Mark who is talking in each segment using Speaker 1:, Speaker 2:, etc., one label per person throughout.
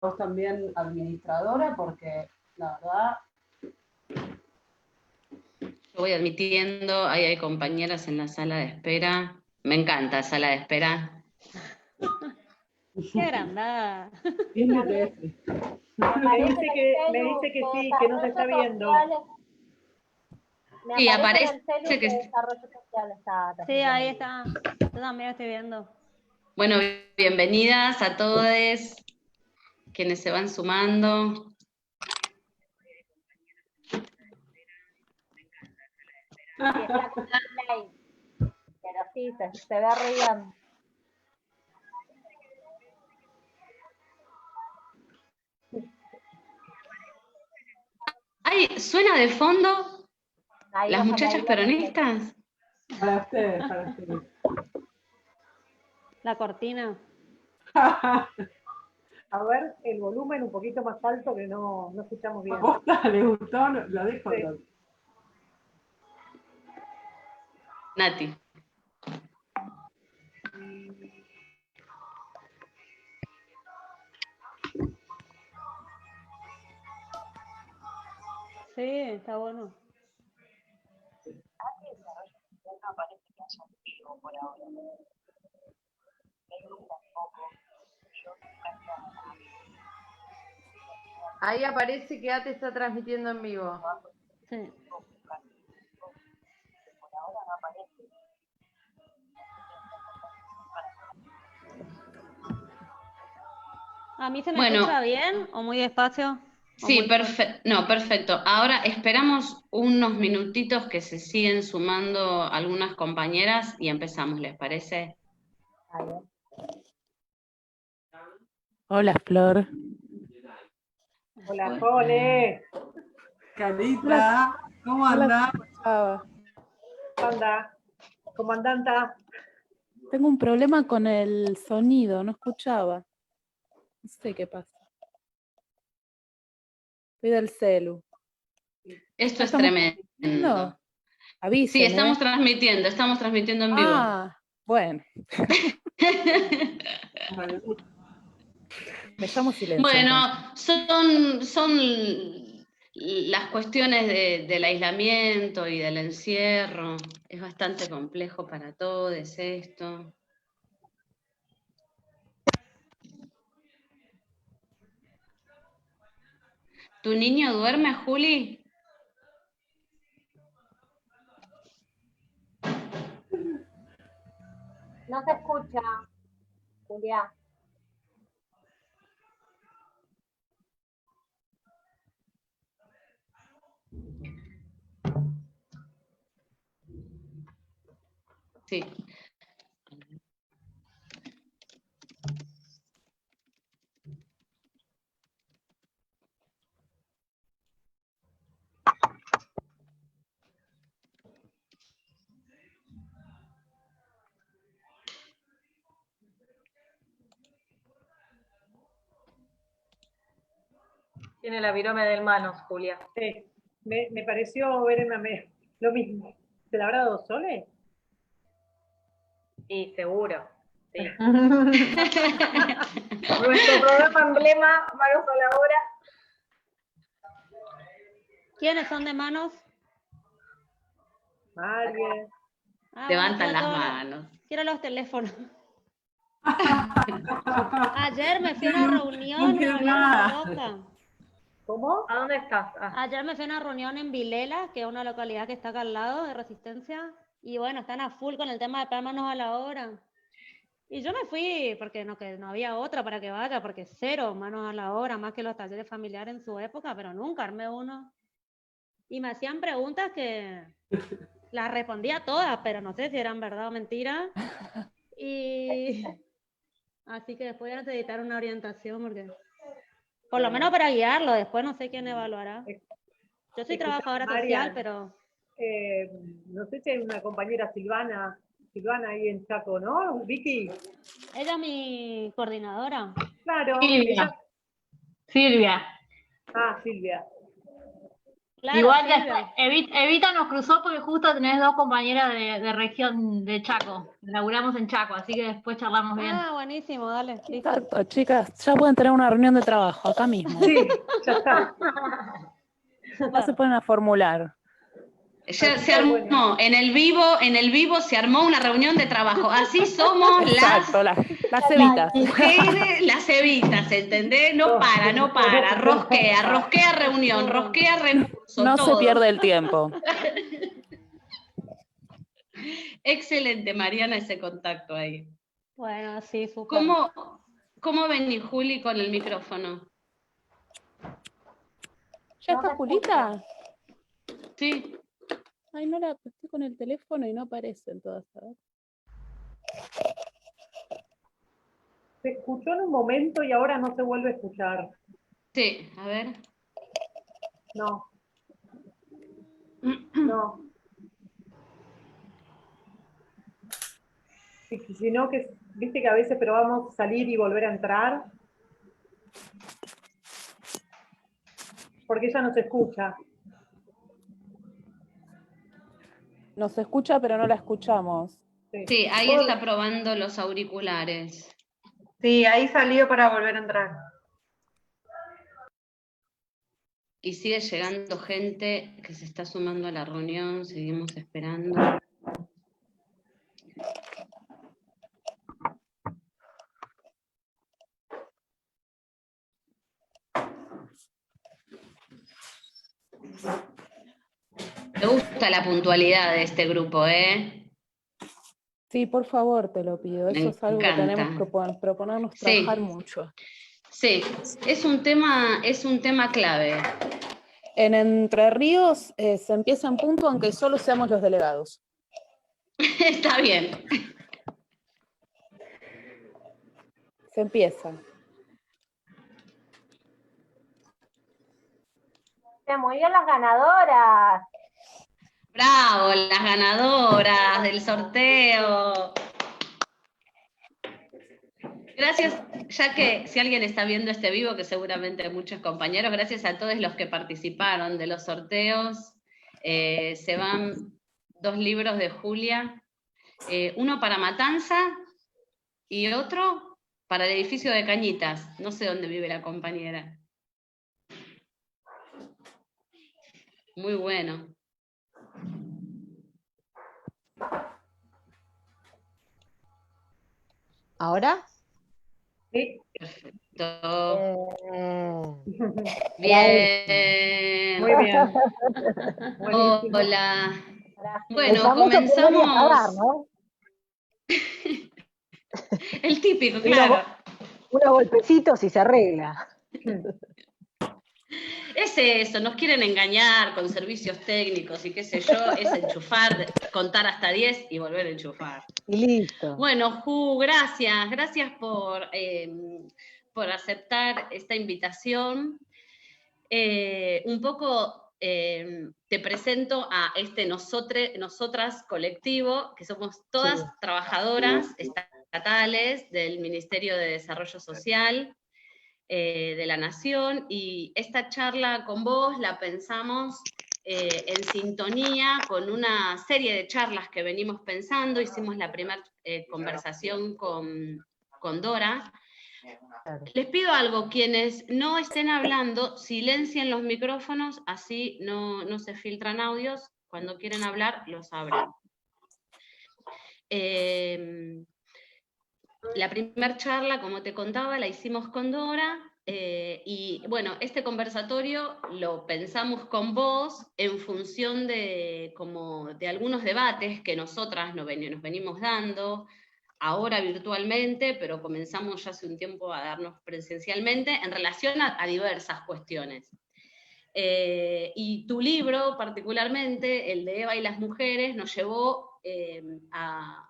Speaker 1: vos también administradora, porque la verdad...
Speaker 2: Yo voy admitiendo, ahí hay compañeras en la sala de espera. Me encanta sala de espera.
Speaker 3: ¡Qué agrandada!
Speaker 1: Tiene que
Speaker 4: Me dice que sí, que no se está viendo.
Speaker 2: Sí, aparece que...
Speaker 4: Desarrollo social está.
Speaker 3: Sí, ahí está. Yo también estoy viendo.
Speaker 2: Bueno, bienvenidas a todos quienes se van sumando.
Speaker 4: Pero sí, se ve re bien.
Speaker 2: Ay, ¿suena de fondo
Speaker 4: Ahí
Speaker 2: las muchachas peronistas?
Speaker 1: Para ustedes, para ustedes.
Speaker 3: La cortina.
Speaker 4: A ver, el volumen un poquito más alto que no escuchamos bien.
Speaker 1: ¿A le gustó? Lo dejo.
Speaker 4: Sí.
Speaker 2: Nati.
Speaker 3: Sí, está bueno.
Speaker 5: Ahí aparece que ATE está transmitiendo en vivo.
Speaker 3: Sí. ¿A mí se me escucha bien o muy despacio?
Speaker 2: Sí, perfecto. No, perfecto. Ahora esperamos unos minutitos que se siguen sumando algunas compañeras y empezamos, ¿les parece?
Speaker 6: Hola, Flor.
Speaker 4: Hola, Jole.
Speaker 1: Carita, ¿cómo andás?
Speaker 4: Anda, comandanta.
Speaker 6: Tengo un problema con el sonido, no escuchaba. No sé qué pasa. Estoy del celu.
Speaker 2: Esto es tremendo.
Speaker 6: No, avisen,
Speaker 2: sí, estamos transmitiendo en vivo.
Speaker 6: Ah, bueno. Me llamo Silencio.
Speaker 2: Bueno, son las cuestiones del aislamiento y del encierro. Es bastante complejo para todos esto. ¿Tu niño duerme, Juli?
Speaker 4: No se escucha, Julia.
Speaker 2: Sí.
Speaker 5: Tiene la virome del manos, Julia.
Speaker 4: Sí, me pareció ver lo mismo. ¿Se la habrá dado Sole?
Speaker 5: Sí, seguro. Sí. Nuestro programa emblema, Manos a la Hora.
Speaker 3: ¿Quiénes son de manos?
Speaker 4: Alguien.
Speaker 2: Levantan las manos.
Speaker 3: Quiero los teléfonos. Ayer me fui a una reunión, me volví loca.
Speaker 4: ¿Cómo?
Speaker 5: ¿A dónde estás?
Speaker 3: Ayer me fui a una reunión en Vilela, que es una localidad que está acá al lado de Resistencia, y bueno, están a full con el tema de poner manos a la obra. Y yo me fui porque no había otra para que vaya, porque cero manos a la obra, más que los talleres familiares en su época, pero nunca armé uno. Y me hacían preguntas que las respondía todas, pero no sé si eran verdad o mentira. Y así que después ya necesitar una orientación, porque por lo menos para guiarlo, después no sé quién evaluará. Yo soy trabajadora social, pero...
Speaker 4: no sé si hay una compañera Silvana ahí en Chaco, ¿no? Vicky.
Speaker 3: Ella es mi coordinadora.
Speaker 4: Claro.
Speaker 7: Silvia.
Speaker 4: Ah, Silvia.
Speaker 3: Claro,
Speaker 7: Igual
Speaker 3: Silvia.
Speaker 7: después, Evita nos cruzó porque justo tenés dos compañeras de región de Chaco. Laburamos en Chaco, así que después charlamos bien.
Speaker 3: Ah, buenísimo, dale. Listo.
Speaker 6: Exacto, chicas, ya pueden tener una reunión de trabajo acá mismo.
Speaker 4: Sí, ya está.
Speaker 6: Ya se ponen a formular.
Speaker 2: Ya se armó, en el vivo se armó una reunión de trabajo. Así somos
Speaker 6: Exacto, las evitas.
Speaker 2: mujeres, las evitas, ¿entendés? No para, rosquea reunión, rosquea recurso,
Speaker 6: No
Speaker 2: todo.
Speaker 6: se pierde el tiempo.
Speaker 2: Excelente, Mariana, ese contacto ahí.
Speaker 3: Bueno, sí, súper.
Speaker 2: ¿Cómo venís, Juli, con el micrófono?
Speaker 6: ¿Ya está Julita?
Speaker 2: Sí.
Speaker 6: Ay, no la estoy con el teléfono y no aparecen todas. ¿Sabes?
Speaker 4: Se escuchó en un momento y ahora no se vuelve a escuchar.
Speaker 2: Sí, a ver.
Speaker 4: No. No. Si no, que viste que a veces probamos salir y volver a entrar. Porque ella no se escucha.
Speaker 6: Nos escucha, pero no la escuchamos.
Speaker 2: Sí, ahí está probando los auriculares.
Speaker 5: Sí, ahí salió para volver a entrar.
Speaker 2: Y sigue llegando gente que se está sumando a la reunión, seguimos esperando. Me gusta la puntualidad de este grupo, ¿eh?
Speaker 6: Sí, por favor, te lo pido. Eso es algo que tenemos que proponernos trabajar mucho.
Speaker 2: Sí, es un tema clave.
Speaker 6: En Entre Ríos se empieza en punto aunque solo seamos los delegados.
Speaker 2: Está bien.
Speaker 6: Se empieza.
Speaker 8: Muy bien las ganadoras.
Speaker 2: Bravo, las ganadoras del sorteo. Gracias, ya que si alguien está viendo este vivo, que seguramente muchos compañeros, gracias a todos los que participaron de los sorteos. Se van 2 libros de Julia, uno para Matanza y otro para el edificio de Cañitas. No sé dónde vive la compañera. Muy bueno.
Speaker 8: ¿Ahora?
Speaker 4: Sí.
Speaker 2: Perfecto. Bien.
Speaker 4: Muy bien.
Speaker 2: Hola. Bueno, comenzamos.
Speaker 8: Acabar, ¿no?
Speaker 2: El típico, claro.
Speaker 8: Unos golpecitos y se arregla.
Speaker 2: Es eso, nos quieren engañar con servicios técnicos y qué sé yo, es enchufar, contar hasta 10 y volver a enchufar.
Speaker 8: Y listo.
Speaker 2: Bueno, Ju, gracias por aceptar esta invitación. Un poco te presento a este nosotras colectivo, que somos todas trabajadoras estatales del Ministerio de Desarrollo Social de la Nación, y esta charla con vos la pensamos en sintonía con una serie de charlas que venimos pensando. Hicimos la primera conversación con Dora. Les pido algo, quienes no estén hablando, silencien los micrófonos, así no se filtran audios. Cuando quieren hablar, los abren. La primera charla, como te contaba, la hicimos con Dora, y bueno, este conversatorio lo pensamos con vos en función de algunos debates que nosotras nos venimos dando, ahora virtualmente, pero comenzamos ya hace un tiempo a darnos presencialmente, en relación a diversas cuestiones. Y tu libro, particularmente, el de Eva y las mujeres, nos llevó a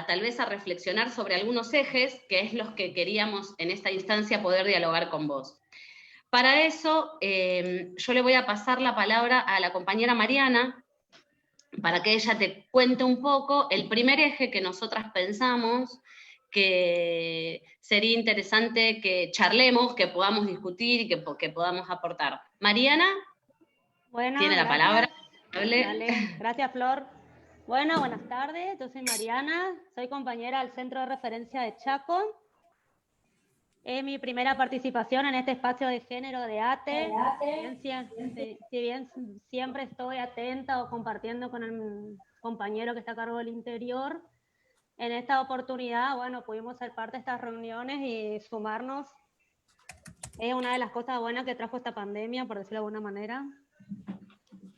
Speaker 2: tal vez a reflexionar sobre algunos ejes, que es los que queríamos en esta instancia poder dialogar con vos. Para eso, yo le voy a pasar la palabra a la compañera Mariana, para que ella te cuente un poco el primer eje que nosotras pensamos que sería interesante que charlemos, que podamos discutir y que podamos aportar. Mariana.
Speaker 3: Bueno,
Speaker 2: Tiene la
Speaker 3: gracias.
Speaker 2: palabra. Hable.
Speaker 3: Dale, gracias Flor. Bueno, buenas tardes, yo soy Mariana, soy compañera del Centro de Referencia de Chaco. Es mi primera participación en este espacio de género de ATE. Si bien siempre estoy atenta o compartiendo con el compañero que está a cargo del interior, en esta oportunidad, bueno, pudimos ser parte de estas reuniones y sumarnos. Es una de las cosas buenas que trajo esta pandemia, por decirlo de alguna manera.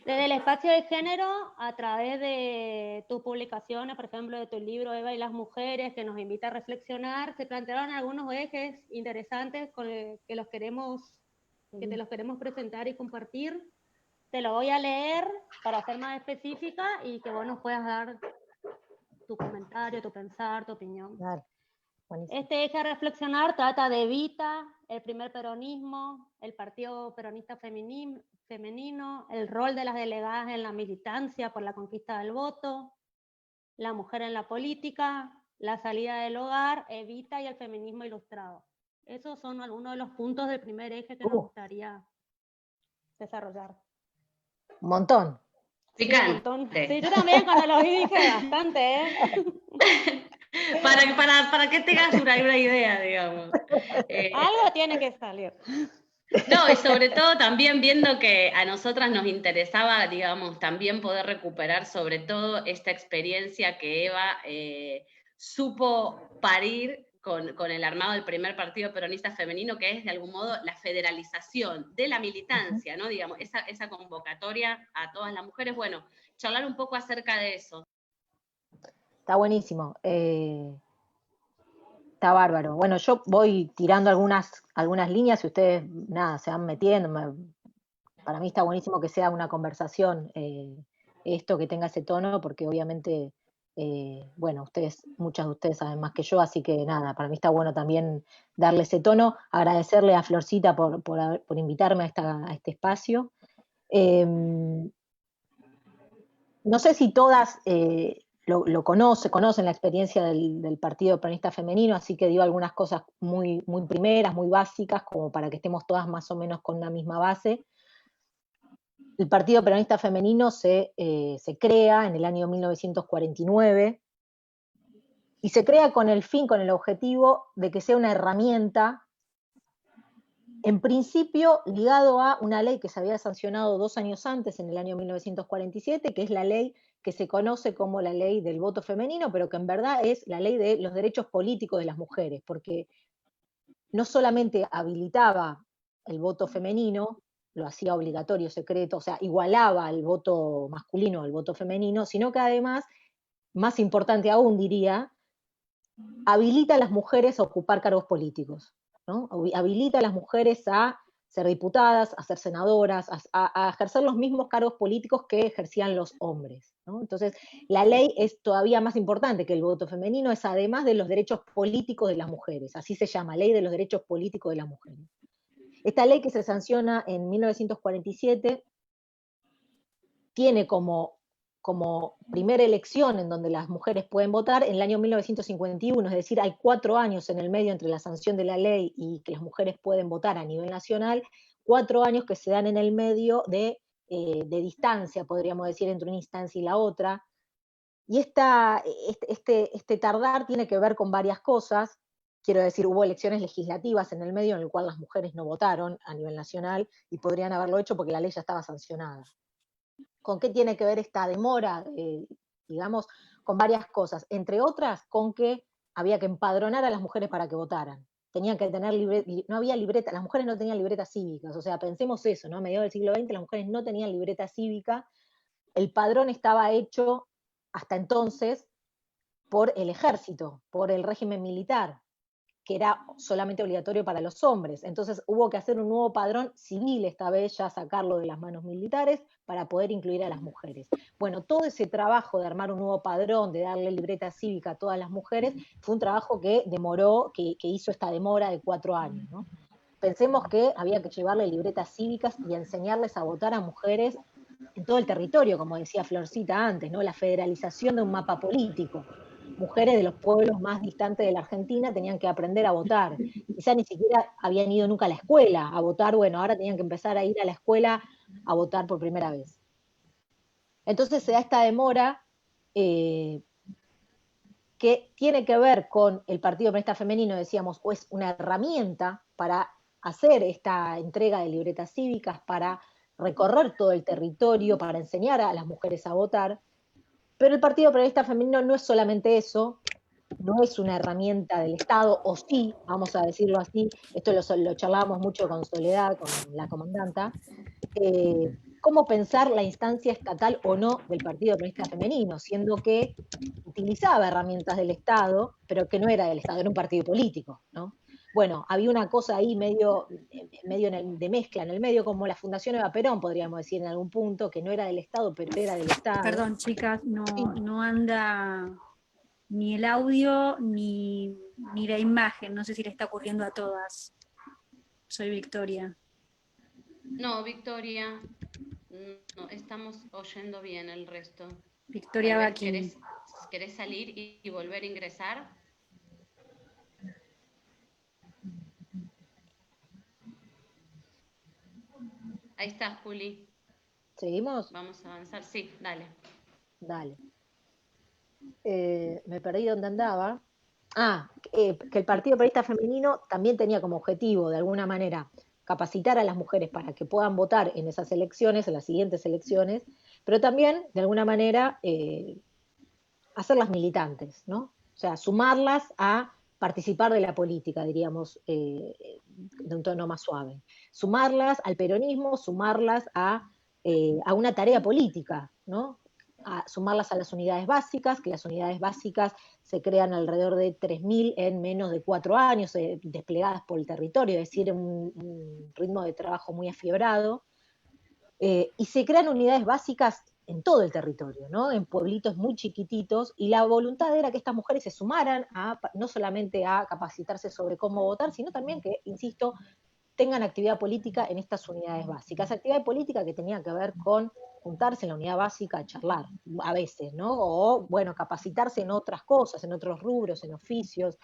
Speaker 3: Desde el espacio de género, a través de tus publicaciones, por ejemplo, de tu libro Eva y las mujeres, que nos invita a reflexionar, se plantearon algunos ejes interesantes que te los queremos presentar y compartir. Te lo voy a leer para ser más específica y que vos nos puedas dar tu comentario, tu pensar, tu opinión.
Speaker 8: Dale, buenísimo.
Speaker 3: Este eje a reflexionar trata de Evita, el primer peronismo, el Partido Peronista Femenino, el rol de las delegadas en la militancia por la conquista del voto, la mujer en la política, la salida del hogar, Evita y el feminismo ilustrado. Esos son algunos de los puntos del primer eje que nos gustaría desarrollar.
Speaker 8: Un montón.
Speaker 2: Picante.
Speaker 3: Sí, un montón. Sí, yo también cuando lo vi dije bastante, ¿eh?
Speaker 2: Para que tengas una idea, digamos.
Speaker 3: Algo tiene que salir.
Speaker 2: No, y sobre todo también viendo que a nosotras nos interesaba, digamos, también poder recuperar sobre todo esta experiencia que Eva supo parir con el armado del primer partido peronista femenino, que es de algún modo la federalización de la militancia, ¿no? Digamos, esa convocatoria a todas las mujeres. Bueno, charlar un poco acerca de eso.
Speaker 8: Está buenísimo. Está bárbaro. Bueno, yo voy tirando algunas líneas y ustedes, nada, se van metiendo. Para mí está buenísimo que sea una conversación esto, que tenga ese tono, porque obviamente, bueno, muchas de ustedes saben más que yo, así que nada, para mí está bueno también darle ese tono. Agradecerle a Florcita por invitarme a este espacio. No sé si todas conocen la experiencia del Partido Peronista Femenino, así que digo algunas cosas muy, muy primeras, muy básicas, como para que estemos todas más o menos con una misma base. El Partido Peronista Femenino se crea en el año 1949 y se crea con el objetivo de que sea una herramienta, en principio ligado a una ley que se había sancionado 2 años antes, en el año 1947, que es la ley que se conoce como la ley del voto femenino, pero que en verdad es la ley de los derechos políticos de las mujeres, porque no solamente habilitaba el voto femenino, lo hacía obligatorio, secreto, o sea, igualaba el voto masculino al voto femenino, sino que además, más importante aún diría, habilita a las mujeres a ocupar cargos políticos, ¿no? Habilita a las mujeres a ser diputadas, a ser senadoras, a ejercer los mismos cargos políticos que ejercían los hombres, ¿no? Entonces, la ley es todavía más importante que el voto femenino, es además de los derechos políticos de las mujeres, así se llama, Ley de los Derechos Políticos de las Mujeres. Esta ley, que se sanciona en 1947, tiene como primera elección en donde las mujeres pueden votar en el año 1951, es decir, hay 4 años en el medio entre la sanción de la ley y que las mujeres pueden votar a nivel nacional, 4 años que se dan en el medio de distancia, podríamos decir, entre una instancia y la otra. Y este tardar tiene que ver con varias cosas. Quiero decir, hubo elecciones legislativas en el medio en el cual las mujeres no votaron a nivel nacional y podrían haberlo hecho porque la ley ya estaba sancionada. ¿Con qué tiene que ver esta demora? Digamos, con varias cosas. Entre otras, con que había que empadronar a las mujeres para que votaran. Tenían que tener no había libreta, las mujeres no tenían libretas cívicas. O sea, pensemos eso, ¿no? A mediados del siglo XX las mujeres no tenían libreta cívica. El padrón estaba hecho hasta entonces por el ejército, por el régimen militar, que era solamente obligatorio para los hombres. Entonces hubo que hacer un nuevo padrón civil, esta vez ya sacarlo de las manos militares, para poder incluir a las mujeres. Bueno, todo ese trabajo de armar un nuevo padrón, de darle libreta cívica a todas las mujeres, fue un trabajo que demoró, que hizo esta demora de 4 años, ¿no? Pensemos que había que llevarle libretas cívicas y enseñarles a votar a mujeres en todo el territorio, como decía Florcita antes, ¿no? La federalización de un mapa político. Mujeres de los pueblos más distantes de la Argentina tenían que aprender a votar. Quizá ni siquiera habían ido nunca a la escuela a votar, bueno, ahora tenían que empezar a ir a la escuela a votar por primera vez. Entonces se da esta demora que tiene que ver con el Partido Peronista Femenino, decíamos, o es una herramienta para hacer esta entrega de libretas cívicas, para recorrer todo el territorio, para enseñar a las mujeres a votar, pero el Partido Peronista Femenino no es solamente eso, no es una herramienta del Estado, o sí, vamos a decirlo así, esto lo charlábamos mucho con Soledad, con la comandanta, cómo pensar la instancia estatal o no del Partido Peronista Femenino, siendo que utilizaba herramientas del Estado, pero que no era del Estado, era un partido político, ¿no? Bueno, había una cosa ahí medio de mezcla en el medio, como la Fundación Eva Perón, podríamos decir en algún punto, que no era del Estado, pero era del Estado.
Speaker 9: Perdón, chicas,
Speaker 8: Sí.
Speaker 9: no anda ni el audio ni la imagen. No sé si le está ocurriendo a todas. Soy Victoria.
Speaker 2: No, Victoria, no estamos oyendo bien el resto.
Speaker 9: Victoria
Speaker 2: Tal vez
Speaker 9: Bacchini.
Speaker 2: ¿Querés salir y volver a ingresar? Ahí está, Juli.
Speaker 8: ¿Seguimos?
Speaker 2: Vamos a avanzar. Sí, dale.
Speaker 8: Dale. Me perdí dónde andaba. Que el Partido Peronista Femenino también tenía como objetivo, de alguna manera, capacitar a las mujeres para que puedan votar en esas elecciones, en las siguientes elecciones, pero también, de alguna manera, hacerlas militantes, ¿no? O sea, sumarlas a participar de la política, diríamos, de un tono más suave. Sumarlas al peronismo, sumarlas a una tarea política, ¿no? A sumarlas a las unidades básicas, que las unidades básicas se crean alrededor de 3.000 en menos de 4 años, desplegadas por el territorio, es decir, un ritmo de trabajo muy afiebrado. Y se crean unidades básicas en todo el territorio, ¿no? En pueblitos muy chiquititos, y la voluntad era que estas mujeres se sumaran no solamente a capacitarse sobre cómo votar, sino también que, insisto, tengan actividad política en estas unidades básicas. Actividad política que tenía que ver con juntarse en la unidad básica a charlar, a veces, ¿no? O, bueno, capacitarse en otras cosas, en otros rubros, en oficios,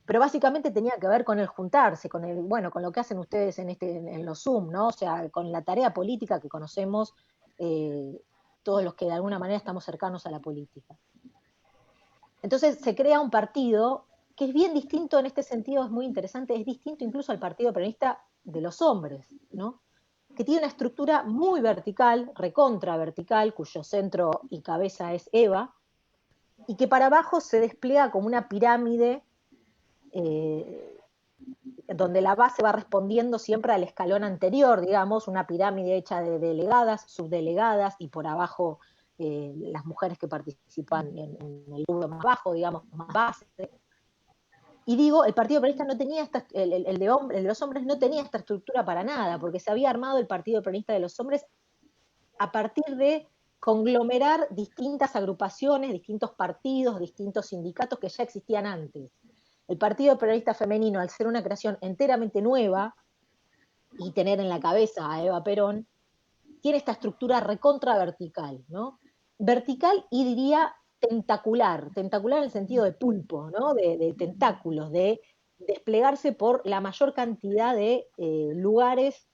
Speaker 8: pero básicamente tenía que ver con el juntarse, con lo que hacen ustedes en los Zoom, ¿no? O sea, con la tarea política que conocemos todos los que de alguna manera estamos cercanos a la política. Entonces se crea un partido que es bien distinto en este sentido, es muy interesante, es distinto incluso al Partido Peronista de los hombres, ¿no? Que tiene una estructura muy vertical, recontra vertical, cuyo centro y cabeza es Eva, y que para abajo se despliega como una pirámide donde la base va respondiendo siempre al escalón anterior, digamos, una pirámide hecha de delegadas, subdelegadas, y por abajo las mujeres que participan en el rubro más bajo, digamos, más base. Y digo, el Partido Peronista no tenía el de los hombres no tenía esta estructura para nada, porque se había armado el Partido Peronista de los hombres a partir de conglomerar distintas agrupaciones, distintos partidos, distintos sindicatos que ya existían antes. El Partido Peronista Femenino, al ser una creación enteramente nueva y tener en la cabeza a Eva Perón, tiene esta estructura recontra vertical, ¿no? Vertical y diría tentacular en el sentido de pulpo, ¿no? De tentáculos, de desplegarse por la mayor cantidad de lugares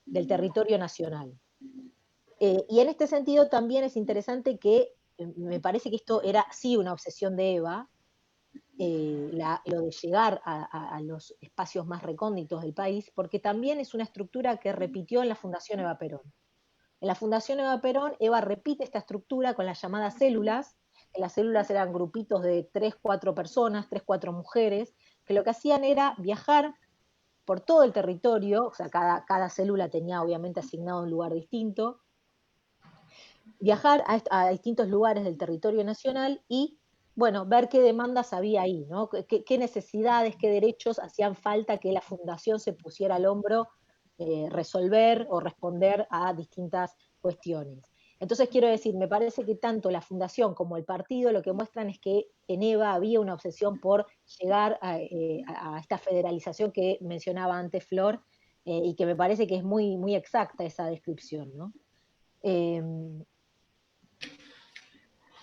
Speaker 8: del territorio nacional. Y en este sentido también es interesante que me parece que esto era sí una obsesión de Eva, lo de llegar a los espacios más recónditos del país, porque también es una estructura que repitió en la Fundación Eva Perón. En la Fundación Eva Perón, Eva repite esta estructura con las llamadas células, que las células eran grupitos de 3, 4 personas, 3, 4 mujeres, que lo que hacían era viajar por todo el territorio, o sea, cada célula tenía obviamente asignado un lugar distinto, viajar a distintos lugares del territorio nacional y, bueno, ver qué demandas había ahí, ¿no? Qué necesidades, qué derechos hacían falta que la fundación se pusiera al hombro, resolver o responder a distintas cuestiones. Entonces quiero decir, me parece que tanto la fundación como el partido lo que muestran es que en Eva había una obsesión por llegar a esta federalización que mencionaba antes Flor, y que me parece que es muy, muy exacta esa descripción, ¿no?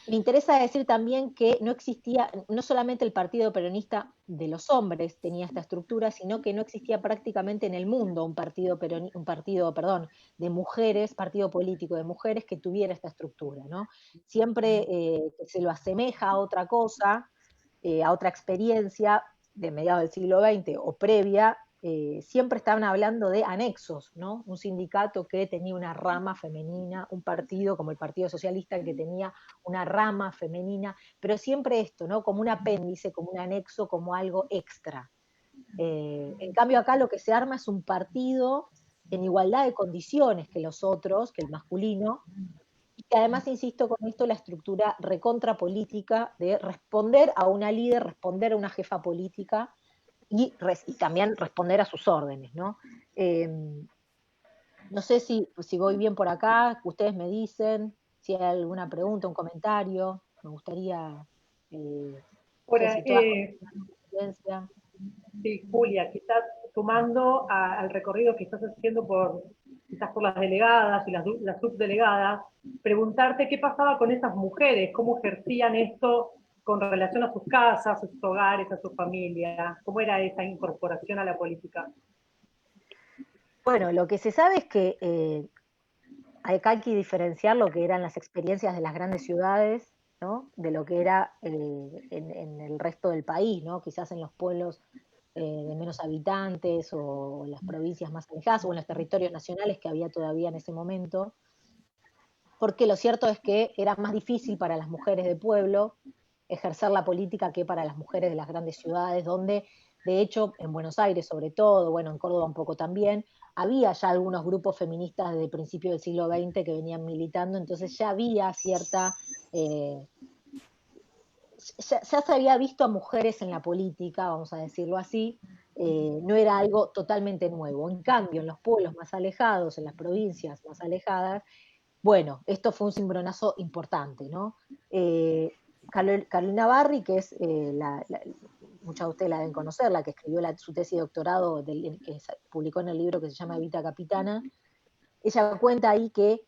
Speaker 8: Me interesa decir también que no existía, no solamente el Partido Peronista de los hombres tenía esta estructura, sino que no existía prácticamente en el mundo un partido de mujeres, partido político de mujeres que tuviera esta estructura, ¿no? Siempre se lo asemeja a otra cosa, a otra experiencia de mediados del siglo XX o previa, siempre estaban hablando de anexos, ¿no? Un sindicato que tenía una rama femenina, un partido como el Partido Socialista que tenía una rama femenina, pero siempre esto, ¿no? Como un apéndice, como un anexo, como algo extra. En cambio acá lo que se arma es un partido en igualdad de condiciones que los otros, que el masculino, y que además, insisto con esto, la estructura recontrapolítica de responder a una líder, responder a una jefa política, y también responder a sus órdenes, ¿no? No sé si voy bien por acá, ustedes me dicen, si hay alguna pregunta, un comentario, me gustaría
Speaker 4: Ahora,
Speaker 8: situar la experiencia.
Speaker 4: sí, Julia, quizás sumando al recorrido que estás haciendo quizás por las delegadas y las subdelegadas, preguntarte qué pasaba con esas mujeres, cómo ejercían esto con relación a sus casas, a sus hogares, a su familia, cómo era esa incorporación a la política.
Speaker 8: Bueno, lo que se sabe es que acá hay que diferenciar lo que eran las experiencias de las grandes ciudades, ¿no? De lo que era en el resto del país, ¿no? Quizás en los pueblos de menos habitantes o en las provincias más alejadas o en los territorios nacionales que había todavía en ese momento, porque lo cierto es que era más difícil para las mujeres de pueblo ejercer la política que para las mujeres de las grandes ciudades, donde de hecho en Buenos Aires sobre todo, bueno, en Córdoba un poco también, había ya algunos grupos feministas desde el principio del siglo XX que venían militando, entonces ya había cierta... ya se había visto a mujeres en la política, vamos a decirlo así, no era algo totalmente nuevo. En cambio, en los pueblos más alejados, en las provincias más alejadas, bueno, esto fue un cimbronazo importante, ¿no? Carolina Barri, que es, muchas de ustedes la deben conocer, la que escribió su tesis de doctorado, que publicó en el libro que se llama Evita Capitana, ella cuenta ahí que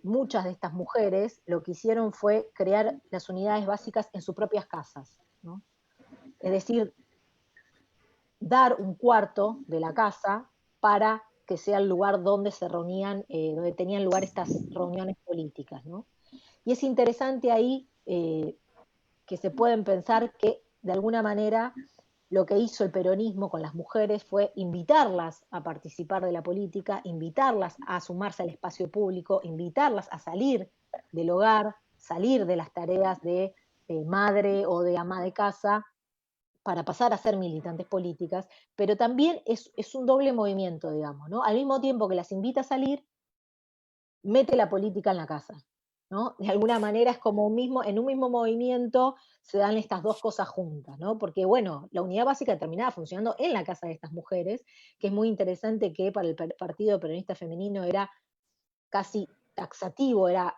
Speaker 8: muchas de estas mujeres lo que hicieron fue crear las unidades básicas en sus propias casas, ¿no? Es decir, dar un cuarto de la casa para que sea el lugar donde se reunían, donde tenían lugar estas reuniones políticas, ¿no? Y es interesante ahí que se pueden pensar que de alguna manera lo que hizo el peronismo con las mujeres fue invitarlas a participar de la política, invitarlas a sumarse al espacio público, invitarlas a salir del hogar, salir de las tareas de madre o de ama de casa, para pasar a ser militantes políticas, pero también es un doble movimiento, digamos, ¿no? Al mismo tiempo que las invita a salir, mete la política en la casa, ¿no? De alguna manera es como en un mismo movimiento se dan estas dos cosas juntas, ¿no? Porque, bueno, la unidad básica terminaba funcionando en la casa de estas mujeres, que es muy interesante que para el Partido Peronista Femenino era casi taxativo, era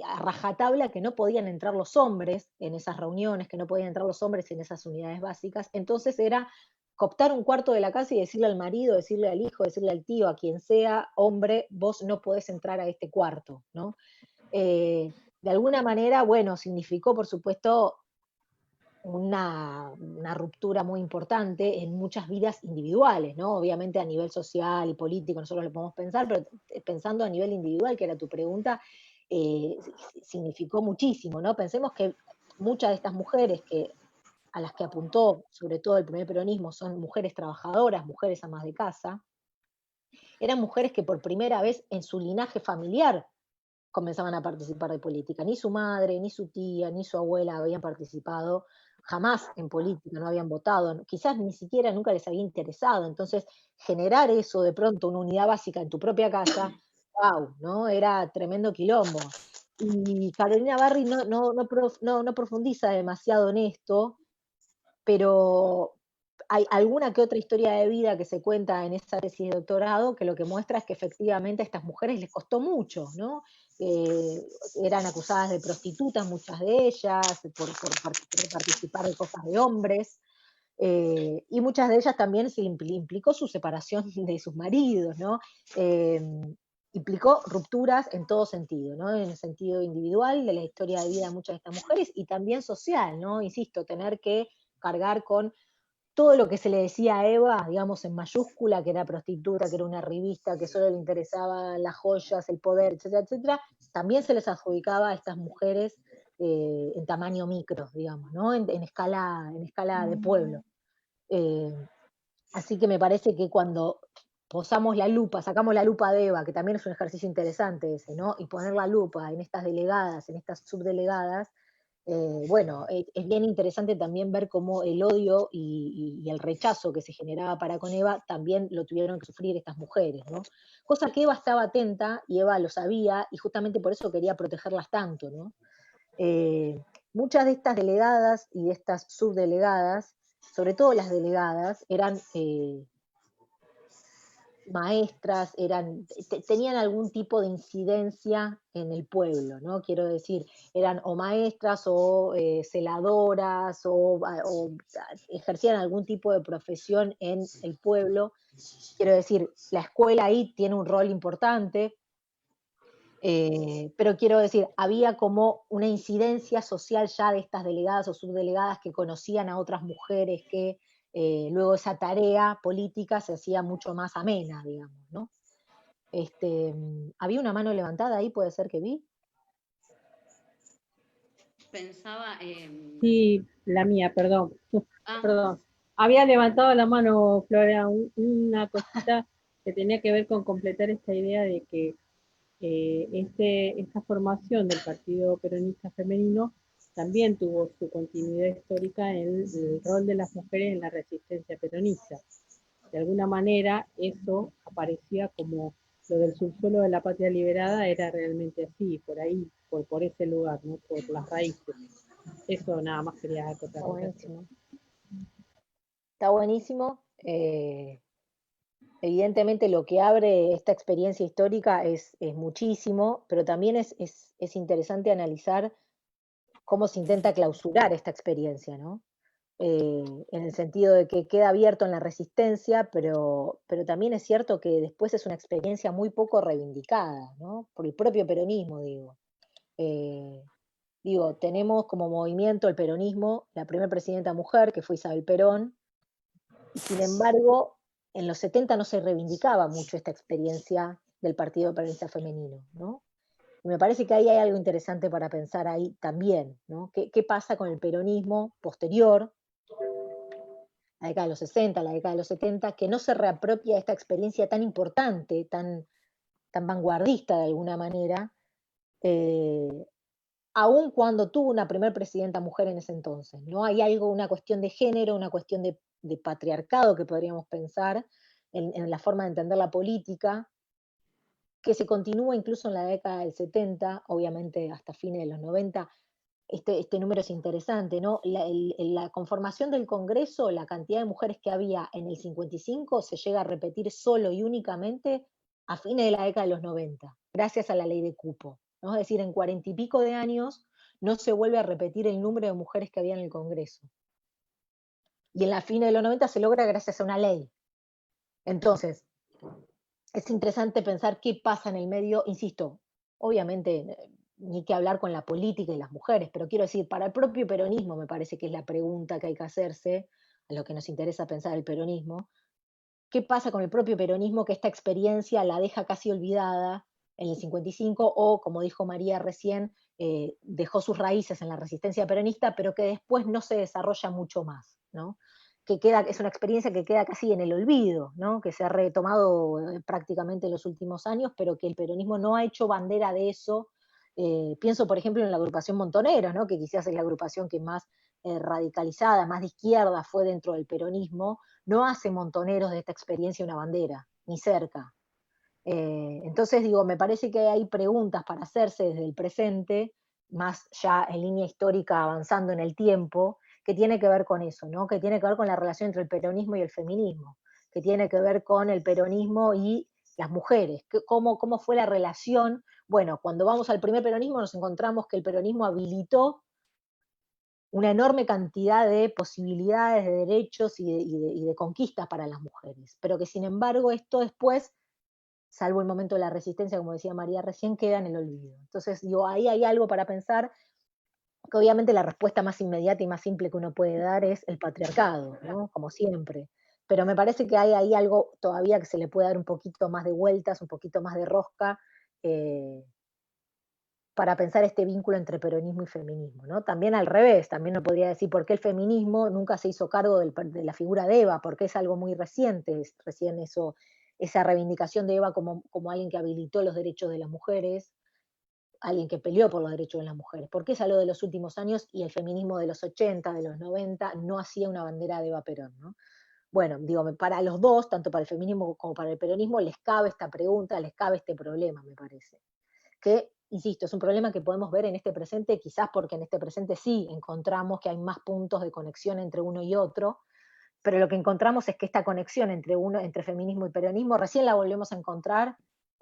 Speaker 8: a rajatabla que no podían entrar los hombres en esas reuniones, que no podían entrar los hombres en esas unidades básicas, entonces era cooptar un cuarto de la casa y decirle al marido, decirle al hijo, decirle al tío, a quien sea, hombre, vos no podés entrar a este cuarto, ¿no? De alguna manera, bueno, significó, por supuesto, una ruptura muy importante en muchas vidas individuales, ¿no? Obviamente a nivel social y político nosotros lo podemos pensar, pero pensando a nivel individual, que era tu pregunta, significó muchísimo, ¿no? Pensemos que muchas de estas mujeres a las que apuntó, sobre todo el primer peronismo, son mujeres trabajadoras, mujeres amas de casa, eran mujeres que por primera vez en su linaje familiar comenzaban a participar de política. Ni su madre, ni su tía, ni su abuela habían participado jamás en política, no habían votado, quizás ni siquiera nunca les había interesado. Entonces, generar eso de pronto, una unidad básica en tu propia casa, wow, ¿no? Era tremendo quilombo. Y Carolina Barri no profundiza demasiado en esto, pero hay alguna que otra historia de vida que se cuenta en esa tesis de doctorado que lo que muestra es que efectivamente a estas mujeres les costó mucho, ¿no? Eran acusadas de prostitutas, muchas de ellas, por participar de cosas de hombres, y muchas de ellas también se implicó su separación de sus maridos, ¿no? implicó rupturas en todo sentido, ¿no? En el sentido individual de la historia de vida de muchas de estas mujeres y también social, ¿no? Insisto, tener que cargar con todo lo que se le decía a Eva, digamos en mayúscula, que era prostituta, que era una revista, que solo le interesaban las joyas, el poder, etcétera, etcétera, también se les adjudicaba a estas mujeres en tamaño micro, digamos, ¿no? En escala de pueblo. Así que me parece que cuando posamos la lupa, sacamos la lupa de Eva, que también es un ejercicio interesante ese, ¿no? Y poner la lupa en estas delegadas, en estas subdelegadas, bueno, es bien interesante también ver cómo el odio y el rechazo que se generaba para con Eva también lo tuvieron que sufrir estas mujeres, ¿no? Cosa que Eva estaba atenta y Eva lo sabía y justamente por eso quería protegerlas tanto, ¿no? Muchas de estas delegadas y de estas subdelegadas, sobre todo las delegadas, eran maestras, tenían algún tipo de incidencia en el pueblo, ¿no? Quiero decir, eran o maestras o celadoras o ejercían algún tipo de profesión en el pueblo. Quiero decir, la escuela ahí tiene un rol importante, pero quiero decir, había como una incidencia social ya de estas delegadas o subdelegadas que conocían a otras mujeres que luego esa tarea política se hacía mucho más amena, digamos, ¿no? ¿Había una mano levantada ahí, puede ser que vi?
Speaker 2: Pensaba,
Speaker 10: Sí, la mía, perdón.
Speaker 2: ah,
Speaker 10: Perdón. Había levantado la mano, Flora, una cosita que tenía que ver con completar esta idea de que esta formación del Partido Peronista Femenino también tuvo su continuidad histórica en el rol de las mujeres en la resistencia peronista. De alguna manera eso aparecía como lo del subsuelo de la patria liberada era realmente así, por ahí, por ese lugar, ¿no? Por las raíces. Eso nada más quería acotar.
Speaker 8: Está buenísimo. Está buenísimo. Evidentemente lo que abre esta experiencia histórica es muchísimo, pero también es interesante analizar cómo se intenta clausurar esta experiencia, ¿no? En el sentido de que queda abierto en la resistencia, pero también es cierto que después es una experiencia muy poco reivindicada, ¿no? Por el propio peronismo, digo. Tenemos como movimiento el peronismo, la primera presidenta mujer, que fue Isabel Perón, y sin embargo, en los 70 no se reivindicaba mucho esta experiencia del Partido Peronista Femenino, ¿no? Y me parece que ahí hay algo interesante para pensar ahí también, ¿no? ¿Qué pasa con el peronismo posterior, la década de los 60, la década de los 70, que no se reapropia de esta experiencia tan importante, tan vanguardista de alguna manera, aun cuando tuvo una primer presidenta mujer en ese entonces, ¿no? Hay algo, una cuestión de género, una cuestión de patriarcado que podríamos pensar en la forma de entender la política, que se continúa incluso en la década del 70, obviamente hasta fines de los 90. Este número es interesante, ¿no? La conformación del Congreso, la cantidad de mujeres que había en el 55 se llega a repetir solo y únicamente a fines de la década de los 90, gracias a la ley de cupo, ¿no? Es decir, en 40 y pico de años no se vuelve a repetir el número de mujeres que había en el Congreso. Y en la fines de los 90 se logra gracias a una ley. Entonces, es interesante pensar qué pasa en el medio, insisto, obviamente ni que hablar con la política y las mujeres, pero quiero decir, para el propio peronismo me parece que es la pregunta que hay que hacerse, a lo que nos interesa pensar el peronismo, ¿qué pasa con el propio peronismo que esta experiencia la deja casi olvidada en el 55 o, como dijo María recién, dejó sus raíces en la resistencia peronista, pero que después no se desarrolla mucho más, ¿no? Es una experiencia que queda casi en el olvido, ¿no? Que se ha retomado prácticamente en los últimos años, pero que el peronismo no ha hecho bandera de eso. Pienso, por ejemplo, en la agrupación Montoneros, ¿no? Que quizás es la agrupación que más radicalizada, más de izquierda fue dentro del peronismo, no hace Montoneros de esta experiencia una bandera, ni cerca. Entonces, me parece que hay preguntas para hacerse desde el presente, más ya en línea histórica avanzando en el tiempo, que tiene que ver con eso, ¿no? Que tiene que ver con la relación entre el peronismo y el feminismo, que tiene que ver con el peronismo y las mujeres, cómo fue la relación. Bueno, cuando vamos al primer peronismo nos encontramos que el peronismo habilitó una enorme cantidad de posibilidades, de derechos y de conquistas para las mujeres, pero que sin embargo esto después salvo el momento de la resistencia, como decía María recién, queda en el olvido. Entonces, digo, ahí hay algo para pensar, que obviamente la respuesta más inmediata y más simple que uno puede dar es el patriarcado, ¿no? Como siempre. Pero me parece que hay ahí algo todavía que se le puede dar un poquito más de vueltas, un poquito más de rosca, para pensar este vínculo entre peronismo y feminismo, ¿no? También al revés, también uno podría decir por qué el feminismo nunca se hizo cargo de la figura de Eva, porque es algo muy reciente, recién eso, esa reivindicación de Eva como alguien que habilitó los derechos de las mujeres, alguien que peleó por los derechos de las mujeres. ¿Por qué es algo de los últimos años y el feminismo de los 80, de los 90, no hacía una bandera de Eva Perón, ¿no? Bueno, digo, para los dos, tanto para el feminismo como para el peronismo, les cabe esta pregunta, les cabe este problema, me parece. Que, insisto, es un problema que podemos ver en este presente, quizás porque en este presente sí encontramos que hay más puntos de conexión entre uno y otro, pero lo que encontramos es que esta conexión entre feminismo y peronismo recién la volvemos a encontrar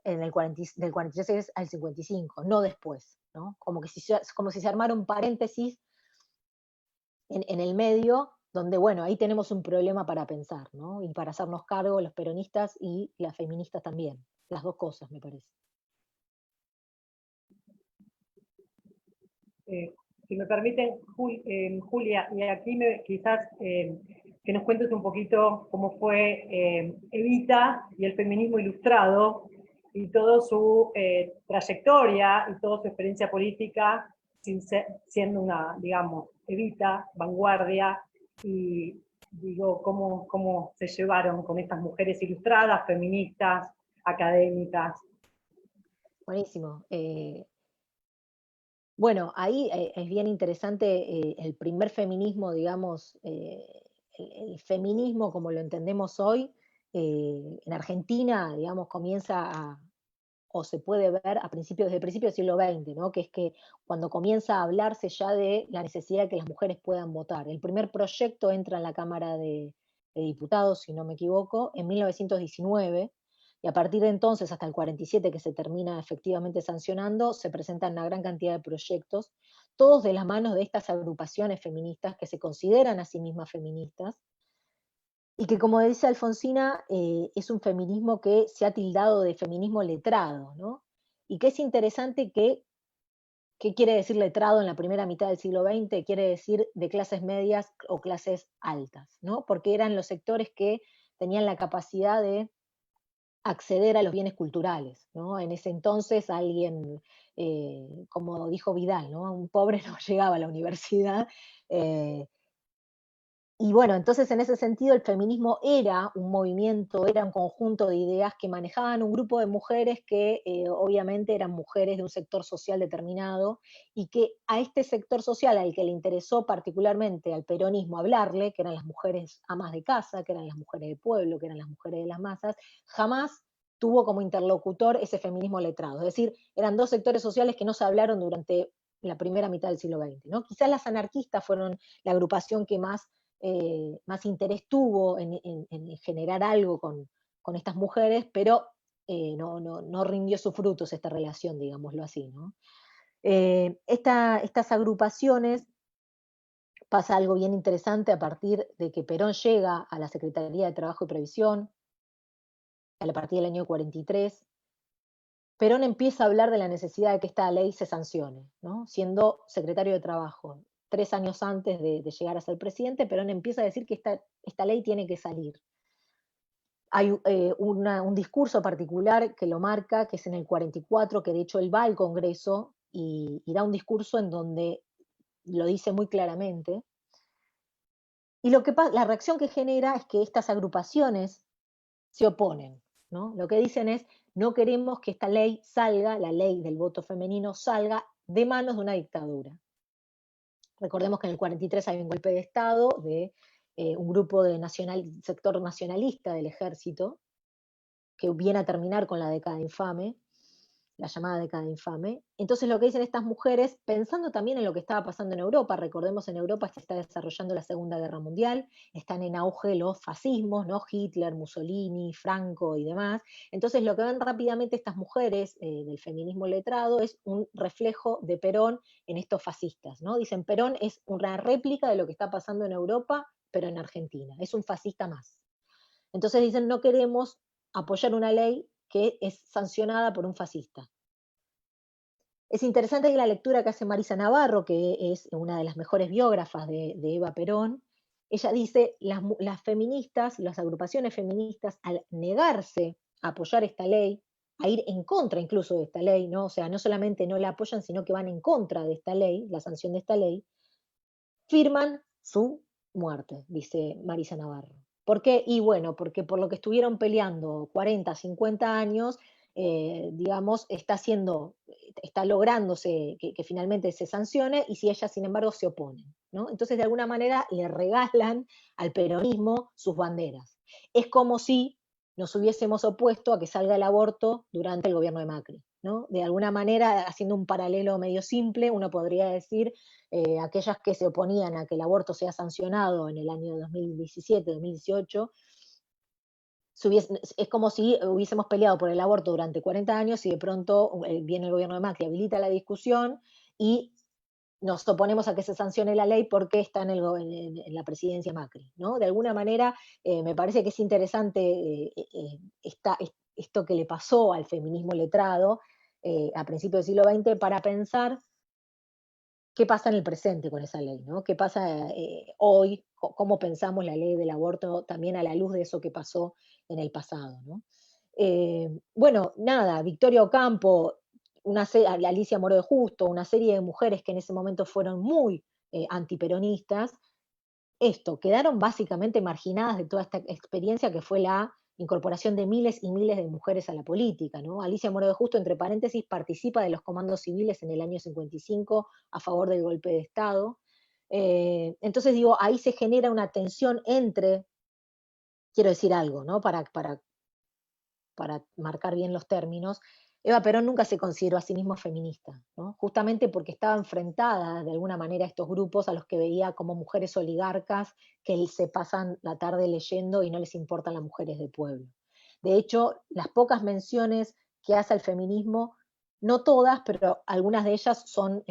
Speaker 8: en del 46 al 55, no después, ¿no? Como si se armara un paréntesis en el medio, donde, bueno, ahí tenemos un problema para pensar, ¿no? Y para hacernos cargo los peronistas y las feministas también, las dos cosas, me parece.
Speaker 4: Si me permiten, Julia, y aquí quizás que nos cuentes un poquito cómo fue Evita y el feminismo ilustrado y toda su trayectoria y toda su experiencia política siendo una, digamos, Evita, vanguardia, y digo, cómo se llevaron con estas mujeres ilustradas, feministas, académicas.
Speaker 8: Buenísimo. Bueno, ahí es bien interesante el primer feminismo, digamos, el feminismo como lo entendemos hoy, en Argentina, digamos, o se puede ver desde el principio del siglo XX, ¿no? Que es que cuando comienza a hablarse ya de la necesidad de que las mujeres puedan votar. El primer proyecto entra en la Cámara de Diputados, si no me equivoco, en 1919, y a partir de entonces, hasta el 47, que se termina efectivamente sancionando, se presentan una gran cantidad de proyectos, todos de las manos de estas agrupaciones feministas que se consideran a sí mismas feministas, y que, como dice Alfonsina, es un feminismo que se ha tildado de feminismo letrado, ¿no? Y que es interesante ¿qué quiere decir letrado en la primera mitad del siglo XX? Quiere decir de clases medias o clases altas, ¿no? Porque eran los sectores que tenían la capacidad de acceder a los bienes culturales, ¿no? En ese entonces alguien, como dijo Vidal, ¿no? Un pobre no llegaba a la universidad. Y bueno, entonces en ese sentido el feminismo era un movimiento, era un conjunto de ideas que manejaban un grupo de mujeres que obviamente eran mujeres de un sector social determinado, y que a este sector social al que le interesó particularmente al peronismo hablarle, que eran las mujeres amas de casa, que eran las mujeres de pueblo, que eran las mujeres de las masas, jamás tuvo como interlocutor ese feminismo letrado. Es decir, eran dos sectores sociales que no se hablaron durante la primera mitad del siglo XX, ¿no? Quizás las anarquistas fueron la agrupación que más interés tuvo en generar algo con estas mujeres, pero no rindió sus frutos esta relación, digámoslo así, ¿no? Estas agrupaciones, pasa algo bien interesante a partir de que Perón llega a la Secretaría de Trabajo y Previsión, a partir del año 43, Perón empieza a hablar de la necesidad de que esta ley se sancione, ¿no? Siendo secretario de Trabajo. 3 años antes de llegar a ser presidente, Perón empieza a decir que esta ley tiene que salir. Hay un discurso particular que lo marca, que es en el 44, que de hecho él va al Congreso y da un discurso en donde lo dice muy claramente. Y la reacción que genera es que estas agrupaciones se oponen, ¿no? Lo que dicen es, no queremos que esta ley salga, la ley del voto femenino, salga de manos de una dictadura. Recordemos que en el 43 hay un golpe de Estado de un grupo de sector nacionalista del ejército, que viene a terminar con la década infame, la llamada década infame. Entonces lo que dicen estas mujeres, pensando también en lo que estaba pasando en Europa, recordemos en Europa se está desarrollando la Segunda Guerra Mundial, están en auge los fascismos, ¿no? Hitler, Mussolini, Franco y demás. Entonces lo que ven rápidamente estas mujeres del feminismo letrado es un reflejo de Perón en estos fascistas, ¿no? Dicen, Perón es una réplica de lo que está pasando en Europa, pero en Argentina, es un fascista más. Entonces dicen, no queremos apoyar una ley que es sancionada por un fascista. Es interesante que la lectura que hace Marisa Navarro, que es una de las mejores biógrafas de Eva Perón, ella dice, las feministas, las agrupaciones feministas, al negarse a apoyar esta ley, a ir en contra incluso de esta ley, ¿no? O sea, no solamente no la apoyan, sino que van en contra de esta ley, la sanción de esta ley, firman su muerte, dice Marisa Navarro. ¿Por qué? Y bueno, porque por lo que estuvieron peleando 40, 50 años, digamos, está lográndose que finalmente se sancione, y si ellas, sin embargo, se oponen, ¿no? Entonces, de alguna manera, le regalan al peronismo sus banderas. Es como si nos hubiésemos opuesto a que salga el aborto durante el gobierno de Macri, ¿no? De alguna manera, haciendo un paralelo medio simple, uno podría decir, aquellas que se oponían a que el aborto sea sancionado en el año 2017, 2018, es como si hubiésemos peleado por el aborto durante 40 años y de pronto viene el gobierno de Macri, habilita la discusión y nos oponemos a que se sancione la ley porque está en la presidencia Macri, ¿no? De alguna manera, me parece que es interesante esto que le pasó al feminismo letrado a principios del siglo XX para pensar qué pasa en el presente con esa ley, ¿no? ¿Qué pasa hoy? ¿Cómo pensamos la ley del aborto también a la luz de eso que pasó en el pasado, ¿no? Bueno, nada, Victoria Ocampo, Alicia Moro de Justo, una serie de mujeres que en ese momento fueron muy antiperonistas, quedaron básicamente marginadas de toda esta experiencia que fue la incorporación de miles y miles de mujeres a la política, ¿no? Alicia Moro de Justo, entre paréntesis, participa de los comandos civiles en el año 55 a favor del golpe de Estado. Entonces digo, ahí se genera una tensión entre, quiero decir algo, ¿no? Para marcar bien los términos, Eva Perón nunca se consideró a sí misma feminista, ¿no? Justamente porque estaba enfrentada de alguna manera a estos grupos a los que veía como mujeres oligarcas que se pasan la tarde leyendo y no les importan las mujeres de pueblo. De hecho, las pocas menciones que hace al feminismo, no todas, pero algunas de ellas son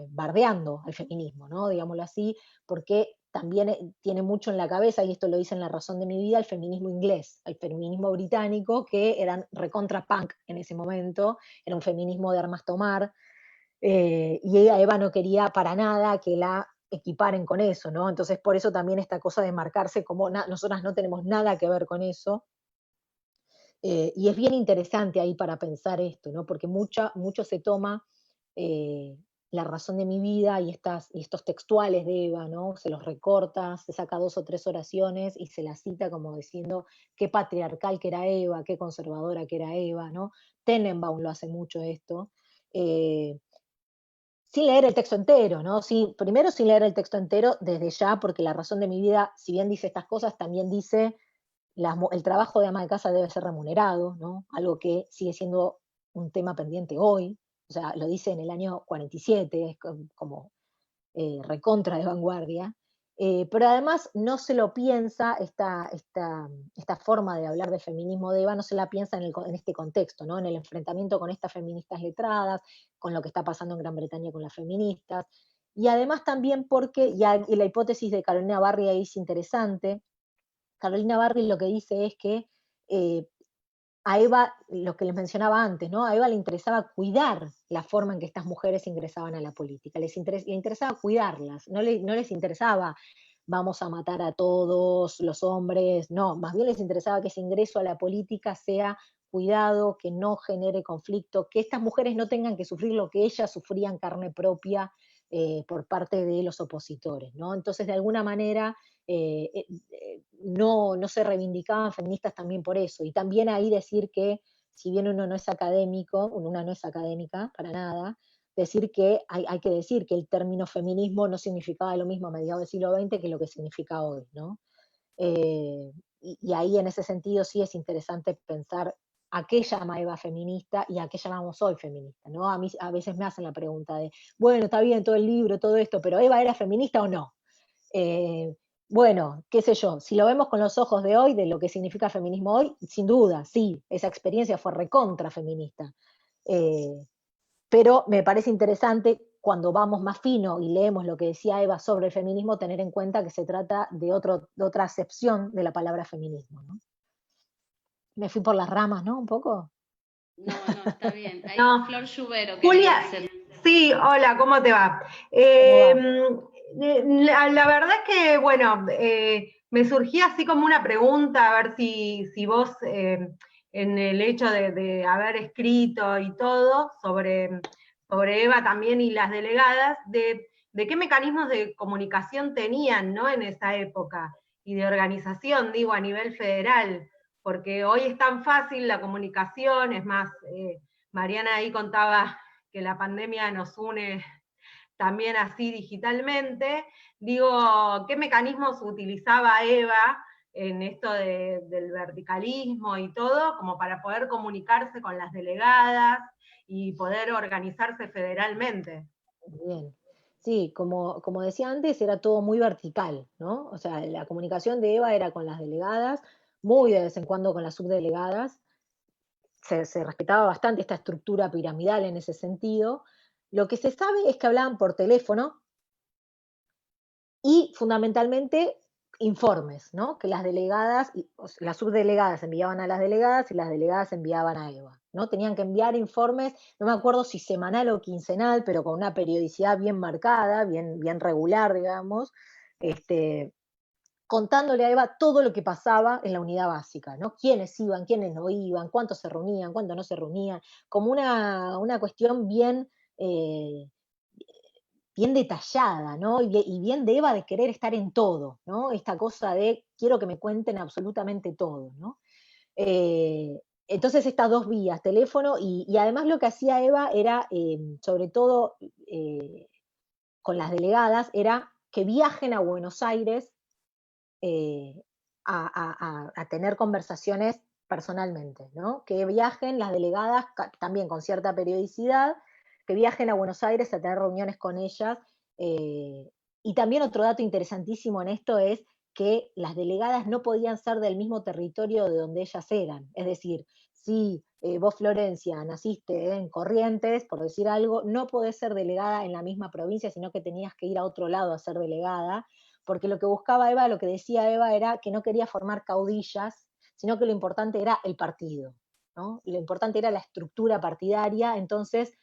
Speaker 8: bardeando al feminismo, ¿no? Digámoslo así, porque también tiene mucho en la cabeza, y esto lo dice en La razón de mi vida, el feminismo inglés, el feminismo británico, que eran recontra punk en ese momento, era un feminismo de armas tomar, y Eva no quería para nada que la equiparen con eso, ¿no? Entonces por eso también esta cosa de marcarse como nosotras no tenemos nada que ver con eso, y es bien interesante ahí para pensar esto, ¿no? Porque mucho se toma La razón de mi vida y estos textuales de Eva, ¿no? Se los recorta, se saca 2 o 3 oraciones y se las cita como diciendo qué patriarcal que era Eva, qué conservadora que era Eva, ¿no? Tenenbaum lo hace mucho esto. Sin leer el texto entero, ¿no? Sí, primero sin leer el texto entero desde ya, porque La razón de mi vida, si bien dice estas cosas, también dice el trabajo de ama de casa debe ser remunerado, ¿no? Algo que sigue siendo un tema pendiente hoy, o sea, lo dice en el año 47, es como recontra de vanguardia, pero además no se lo piensa, esta forma de hablar de feminismo de Eva, no se la piensa en este contexto, ¿no? En el enfrentamiento con estas feministas letradas, con lo que está pasando en Gran Bretaña con las feministas, y además también porque, y la hipótesis de Carolina Barri ahí es interesante. Carolina Barri lo que dice es que a Eva, lo que les mencionaba antes, ¿no? A Eva le interesaba cuidar la forma en que estas mujeres ingresaban a la política, le interesaba cuidarlas, no les interesaba vamos a matar a todos los hombres, no, más bien les interesaba que ese ingreso a la política sea cuidado, que no genere conflicto, que estas mujeres no tengan que sufrir lo que ellas sufrían carne propia por parte de los opositores, ¿no? Entonces, de alguna manera, no se reivindicaban feministas también por eso. Y también ahí decir que, si bien uno no es académico, una no es académica para nada, decir que hay que decir que el término feminismo no significaba lo mismo a mediados del siglo XX que lo que significa hoy, ¿no? Y ahí en ese sentido sí es interesante pensar a qué llama Eva feminista y a qué llamamos hoy feminista, ¿no? A mí a veces me hacen la pregunta de, bueno, está bien todo el libro, todo esto, pero ¿Eva era feminista o no? Bueno, qué sé yo, si lo vemos con los ojos de hoy, de lo que significa feminismo hoy, sin duda, sí, esa experiencia fue recontra feminista. Pero me parece interesante, cuando vamos más fino y leemos lo que decía Eva sobre el feminismo, tener en cuenta que se trata de otra acepción de la palabra feminismo, ¿no? Me fui por las ramas, ¿no? Un poco.
Speaker 2: No, está bien. Ahí
Speaker 11: No.
Speaker 2: Flor Lluvero
Speaker 11: Julia,
Speaker 2: quería hacer.
Speaker 11: sí, hola, ¿cómo te va? La verdad es que, bueno, me surgía así como una pregunta, a ver si vos, en el hecho de haber escrito y todo sobre Eva también y las delegadas, de qué mecanismos de comunicación tenían, ¿no?, en esa época, y de organización, digo, a nivel federal, porque hoy es tan fácil la comunicación, es más, Mariana ahí contaba que la pandemia nos une también así digitalmente. Digo, ¿qué mecanismos utilizaba Eva en esto del verticalismo y todo, como para poder comunicarse con las delegadas y poder organizarse federalmente?
Speaker 8: Bien. Sí, como decía antes, era todo muy vertical, ¿no? O sea, la comunicación de Eva era con las delegadas, muy de vez en cuando con las subdelegadas. Se respetaba bastante esta estructura piramidal en ese sentido. Lo que se sabe es que hablaban por teléfono y fundamentalmente informes, ¿no? Que las delegadas, las subdelegadas enviaban a las delegadas y las delegadas enviaban a Eva, ¿no? Tenían que enviar informes, no me acuerdo si semanal o quincenal, pero con una periodicidad bien marcada, bien regular, digamos, contándole a Eva todo lo que pasaba en la unidad básica, ¿no? Quiénes iban, quiénes no iban, cuántos se reunían, cuántos no se reunían, como una cuestión bien detallada, ¿no? Y bien de Eva de querer estar en todo, ¿no? Esta cosa de quiero que me cuenten absolutamente todo, ¿no? Entonces estas dos vías, teléfono y además lo que hacía Eva era, sobre todo con las delegadas, era que viajen a Buenos Aires a tener conversaciones personalmente, ¿no? Que viajen las delegadas también con cierta periodicidad, que viajen a Buenos Aires a tener reuniones con ellas. Y también otro dato interesantísimo en esto es que las delegadas no podían ser del mismo territorio de donde ellas eran. Es decir, si vos, Florencia, naciste en Corrientes, por decir algo, no podés ser delegada en la misma provincia, sino que tenías que ir a otro lado a ser delegada, porque lo que buscaba Eva, lo que decía Eva era que no quería formar caudillas, sino que lo importante era el partido, ¿no? Lo importante era la estructura partidaria, entonces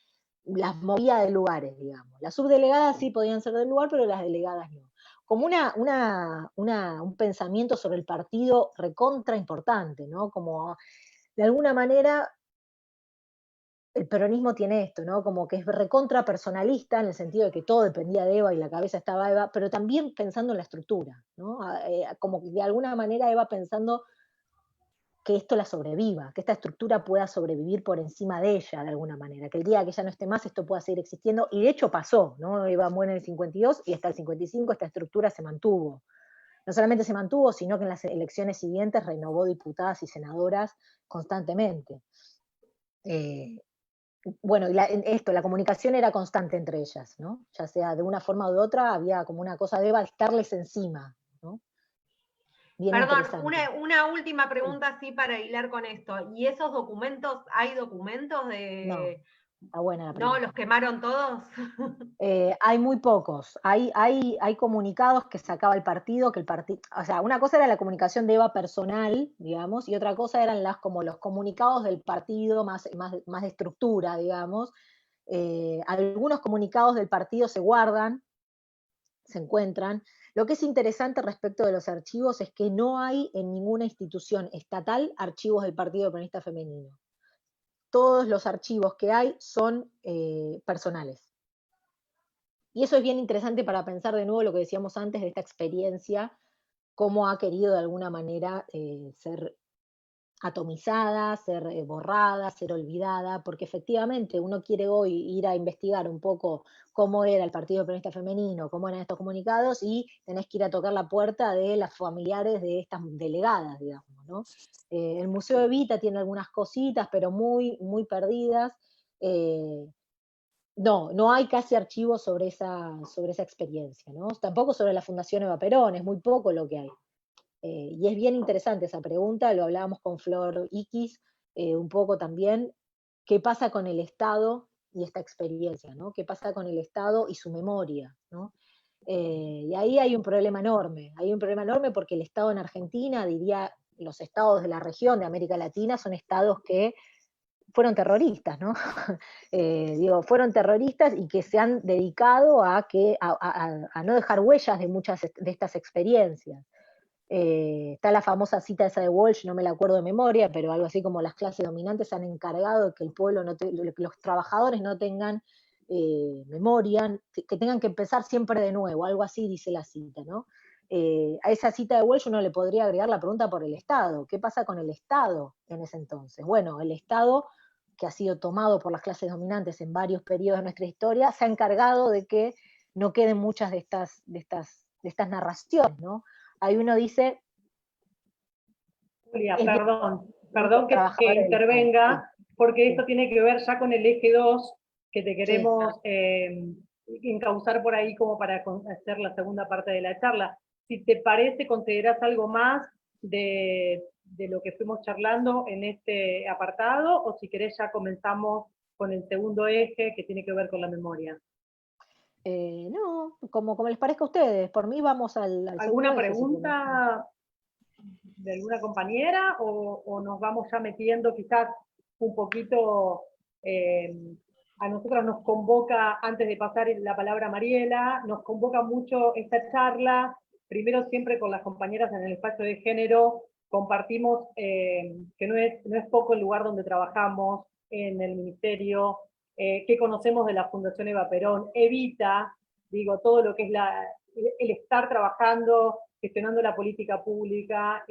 Speaker 8: las movía de lugares, digamos. Las subdelegadas sí podían ser del lugar, pero las delegadas no. Como un pensamiento sobre el partido recontra importante, ¿no? Como de alguna manera el peronismo tiene esto, ¿no? Como que es recontra personalista en el sentido de que todo dependía de Eva y la cabeza estaba Eva, pero también pensando en la estructura, ¿no? Como que de alguna manera Eva pensando que esto la sobreviva, que esta estructura pueda sobrevivir por encima de ella de alguna manera, que el día que ella no esté más esto pueda seguir existiendo, y de hecho pasó, ¿no? Eva muere en el 52 y hasta el 55 esta estructura se mantuvo. No solamente se mantuvo, sino que en las elecciones siguientes renovó diputadas y senadoras constantemente. Bueno, y la comunicación era constante entre ellas, ¿no? Ya sea de una forma u de otra, había como una cosa de Eva estarles encima, ¿no? Bien
Speaker 11: Perdón,
Speaker 8: interesante.
Speaker 11: una última pregunta así para hilar con esto. ¿Y esos documentos, hay documentos
Speaker 8: No,
Speaker 11: de...
Speaker 8: está buena la
Speaker 11: ¿No
Speaker 8: pregunta.
Speaker 11: los quemaron todos?
Speaker 8: Hay muy pocos. Hay comunicados que sacaba el partido, o sea, una cosa era la comunicación de Eva personal, digamos, y otra cosa eran como los comunicados del partido más de estructura, digamos. Algunos comunicados del partido se guardan, se encuentran. Lo que es interesante respecto de los archivos es que no hay en ninguna institución estatal archivos del Partido Peronista Femenino. Todos los archivos que hay son personales. Y eso es bien interesante para pensar de nuevo lo que decíamos antes de esta experiencia, cómo ha querido de alguna manera ser atomizada, ser borrada, ser olvidada, porque efectivamente uno quiere hoy ir a investigar un poco cómo era el Partido Peronista Femenino, cómo eran estos comunicados, y tenés que ir a tocar la puerta de las familiares de estas delegadas, digamos, ¿no? El Museo Evita tiene algunas cositas, pero muy, muy perdidas. No hay casi archivos sobre esa experiencia, ¿no? Tampoco sobre la Fundación Eva Perón, es muy poco lo que hay. Y es bien interesante esa pregunta, lo hablábamos con Flor Iquis, un poco también, qué pasa con el Estado y esta experiencia, ¿no? ¿Qué pasa con el Estado y su memoria, ¿no? Y ahí hay un problema enorme porque el Estado en Argentina, diría, los estados de la región de América Latina son estados que fueron terroristas, ¿no? Digo, fueron terroristas y que se han dedicado a no dejar huellas de muchas de estas experiencias. Está la famosa cita esa de Walsh, no me la acuerdo de memoria, pero algo así como las clases dominantes se han encargado de que el pueblo que los trabajadores no tengan memoria, que tengan que empezar siempre de nuevo, algo así dice la cita, ¿no? A esa cita de Walsh uno le podría agregar la pregunta por el Estado. ¿Qué pasa con el Estado en ese entonces? Bueno, el Estado, que ha sido tomado por las clases dominantes en varios periodos de nuestra historia, se ha encargado de que no queden muchas de estas narraciones, ¿no? Ahí uno dice...
Speaker 4: Julia, perdón que intervenga, porque esto tiene que ver ya con el eje 2, que te queremos encauzar por ahí como para hacer la segunda parte de la charla. Si te parece, considerás algo más de lo que fuimos charlando en este apartado, o si querés ya comenzamos con el segundo eje, que tiene que ver con la memoria.
Speaker 8: No, como les parezca a ustedes. Por mí vamos al
Speaker 4: ¿Alguna pregunta de alguna compañera o nos vamos ya metiendo quizás un poquito? A nosotros nos convoca, antes de pasar la palabra a Mariela, nos convoca mucho esta charla. Primero, siempre con las compañeras en el espacio de género, compartimos que no es poco el lugar donde trabajamos en el ministerio, que conocemos de la Fundación Eva Perón, Evita, digo, todo lo que es el estar trabajando, gestionando la política pública,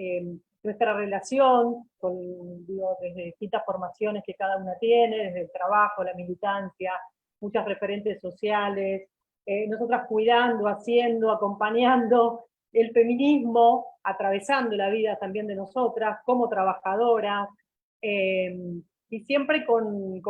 Speaker 4: nuestra relación desde distintas formaciones que cada una tiene, desde el trabajo, la militancia, muchas referentes sociales, nosotras cuidando, haciendo, acompañando el feminismo, atravesando la vida también de nosotras, como trabajadoras, y siempre con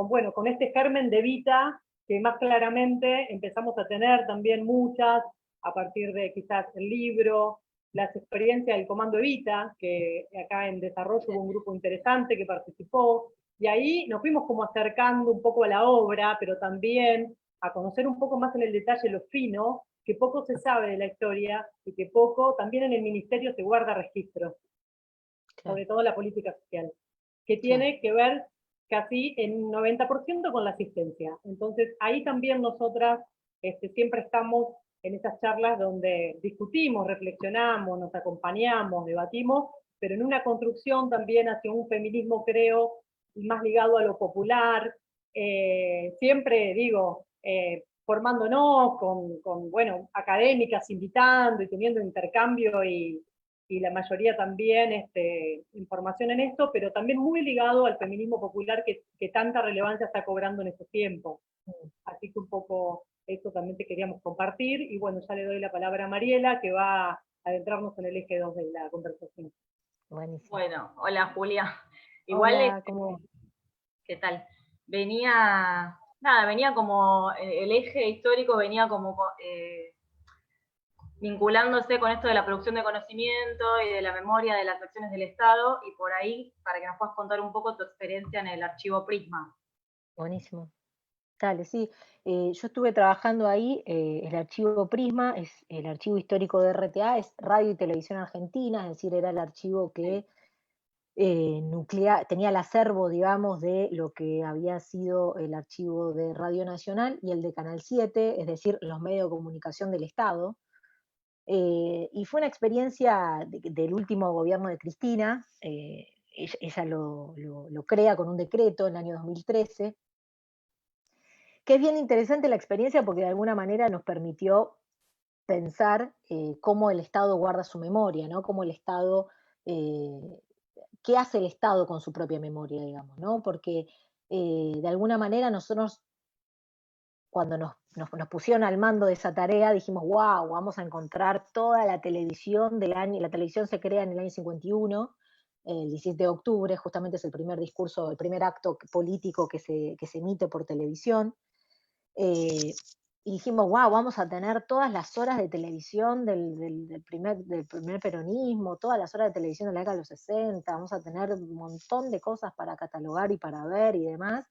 Speaker 4: este germen de Evita, que más claramente empezamos a tener también muchas, a partir de quizás el libro, las experiencias del Comando Evita, que acá en desarrollo hubo un grupo interesante que participó, y ahí nos fuimos como acercando un poco a la obra, pero también a conocer un poco más en el detalle lo fino, que poco se sabe de la historia, y que poco también en el ministerio se guarda registro, sobre todo la política social, que tiene que ver casi en un 90% con la asistencia. Entonces ahí también nosotras siempre estamos en esas charlas donde discutimos, reflexionamos, nos acompañamos, debatimos, pero en una construcción también hacia un feminismo, creo, más ligado a lo popular, siempre digo, formándonos con académicas, invitando y teniendo intercambio y la mayoría también información en esto, pero también muy ligado al feminismo popular que tanta relevancia está cobrando en estos tiempos. Así que un poco eso también te queríamos compartir, y bueno, ya le doy la palabra a Mariela, que va a adentrarnos en el eje 2 de la conversación.
Speaker 8: Buenísimo.
Speaker 12: Bueno, hola Julia. Igual,
Speaker 8: hola, ¿cómo?
Speaker 12: ¿Qué tal? Venía como, el eje histórico venía como vinculándose con esto de la producción de conocimiento y de la memoria de las acciones del Estado, y por ahí, para que nos puedas contar un poco tu experiencia en el archivo Prisma.
Speaker 8: Buenísimo. Dale, sí. Yo estuve trabajando ahí, el archivo Prisma, es el archivo histórico de RTA, es Radio y Televisión Argentina, es decir, era el archivo que tenía el acervo, digamos, de lo que había sido el archivo de Radio Nacional y el de Canal 7, es decir, los medios de comunicación del Estado. Y fue una experiencia del último gobierno de Cristina, ella lo crea con un decreto en el año 2013, que es bien interesante la experiencia porque de alguna manera nos permitió pensar cómo el Estado guarda su memoria, ¿no? Cómo el Estado, qué hace el Estado con su propia memoria, digamos, ¿no? Porque de alguna manera nosotros, cuando nos pusieron al mando de esa tarea, dijimos, wow, vamos a encontrar toda la televisión del año, la televisión se crea en el año 51, el 17 de octubre, justamente es el primer discurso, el primer acto político que se emite por televisión. Y dijimos, wow, vamos a tener todas las horas de televisión del primer peronismo, todas las horas de televisión de la década de los 60, vamos a tener un montón de cosas para catalogar y para ver y demás.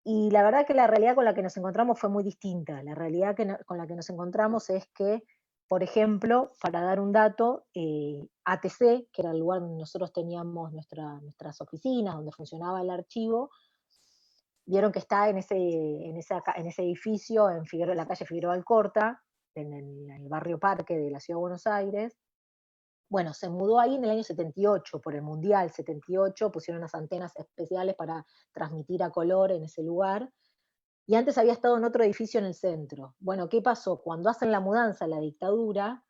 Speaker 8: Y la verdad que la realidad con la que nos encontramos fue muy distinta. La realidad con la que nos encontramos es que Por ejemplo, para dar un dato, ATC, que era el lugar donde nosotros teníamos nuestras oficinas, donde funcionaba el archivo, vieron que está en ese edificio, en la calle Figueroa Alcorta, en el barrio Parque de la Ciudad de Buenos Aires. Bueno, se mudó ahí en el año 78, por el Mundial 78, pusieron unas antenas especiales para transmitir a color en ese lugar, y antes había estado en otro edificio en el centro. Bueno, ¿qué pasó? Cuando hacen la mudanza, la dictadura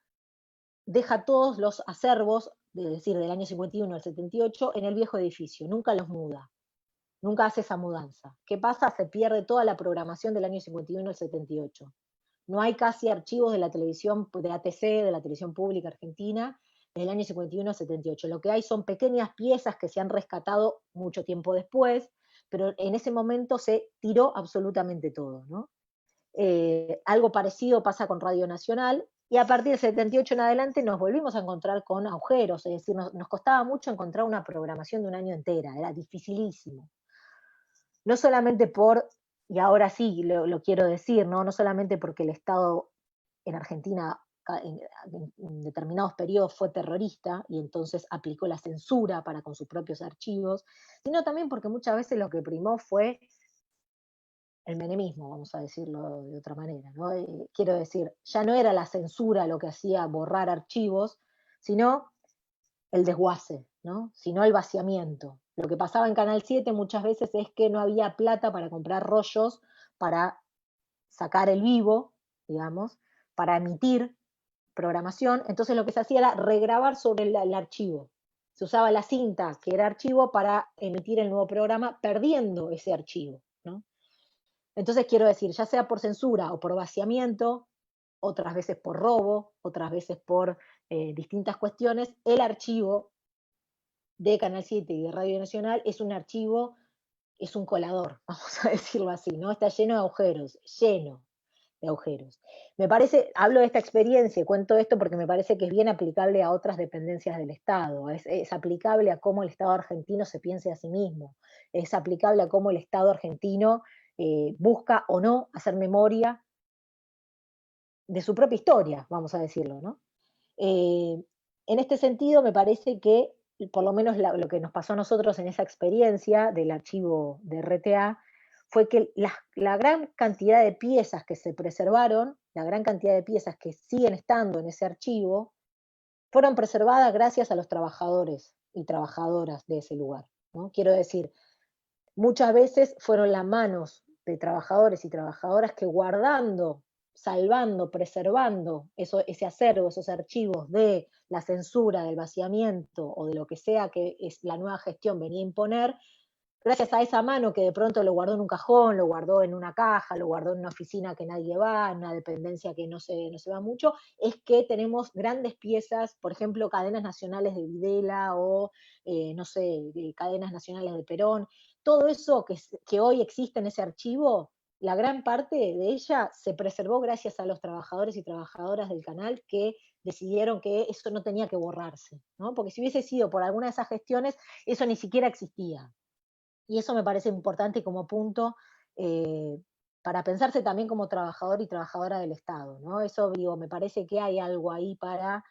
Speaker 8: deja todos los acervos, es decir, del año 51 al 78, en el viejo edificio, nunca los muda, nunca hace esa mudanza. ¿Qué pasa? Se pierde toda la programación del año 51 al 78. No hay casi archivos de la televisión, de ATC, de la televisión pública argentina, del año 51 al 78. Lo que hay son pequeñas piezas que se han rescatado mucho tiempo después, pero en ese momento se tiró absolutamente todo, ¿no? Algo parecido pasa con Radio Nacional, y a partir del 78 en adelante nos volvimos a encontrar con agujeros, es decir, nos costaba mucho encontrar una programación de un año entera, era dificilísimo. No solamente y ahora sí lo quiero decir, no solamente porque el Estado en Argentina en determinados periodos fue terrorista y entonces aplicó la censura para con sus propios archivos, sino también porque muchas veces lo que primó fue el menemismo, vamos a decirlo de otra manera, ¿no? Quiero decir, ya no era la censura lo que hacía borrar archivos, sino el desguace, ¿no? Sino el vaciamiento. Lo que pasaba en Canal 7 muchas veces es que no había plata para comprar rollos, para sacar el vivo, digamos, para emitir programación, entonces lo que se hacía era regrabar sobre el archivo. Se usaba la cinta, que era archivo, para emitir el nuevo programa, perdiendo ese archivo, ¿no? Entonces quiero decir, ya sea por censura o por vaciamiento, otras veces por robo, otras veces por distintas cuestiones, el archivo de Canal 7 y de Radio Nacional es un archivo, es un colador, vamos a decirlo así, ¿no? Está lleno de agujeros, lleno de agujeros. Me parece, hablo de esta experiencia y cuento esto porque me parece que es bien aplicable a otras dependencias del Estado, es aplicable a cómo el Estado argentino se piense a sí mismo, es aplicable a cómo el Estado argentino busca o no hacer memoria de su propia historia, vamos a decirlo, ¿no? En este sentido, me parece que, por lo menos lo que nos pasó a nosotros en esa experiencia del archivo de RTA, fue que la gran cantidad de piezas que se preservaron, la gran cantidad de piezas que siguen estando en ese archivo, fueron preservadas gracias a los trabajadores y trabajadoras de ese lugar, ¿no? Quiero decir, muchas veces fueron las manos de trabajadores y trabajadoras que guardando, salvando, preservando ese acervo, esos archivos de la censura, del vaciamiento o de lo que sea que la nueva gestión venía a imponer, gracias a esa mano que de pronto lo guardó en un cajón, lo guardó en una caja, lo guardó en una oficina que nadie va, en una dependencia que no se va mucho, es que tenemos grandes piezas, por ejemplo, cadenas nacionales de Videla o, no sé, cadenas nacionales de Perón. Todo eso que hoy existe en ese archivo, la gran parte de ella se preservó gracias a los trabajadores y trabajadoras del canal que decidieron que eso no tenía que borrarse, ¿no? Porque si hubiese sido por alguna de esas gestiones, eso ni siquiera existía. Y eso me parece importante como punto para pensarse también como trabajador y trabajadora del Estado, ¿no? Eso, digo, me parece que hay algo ahí para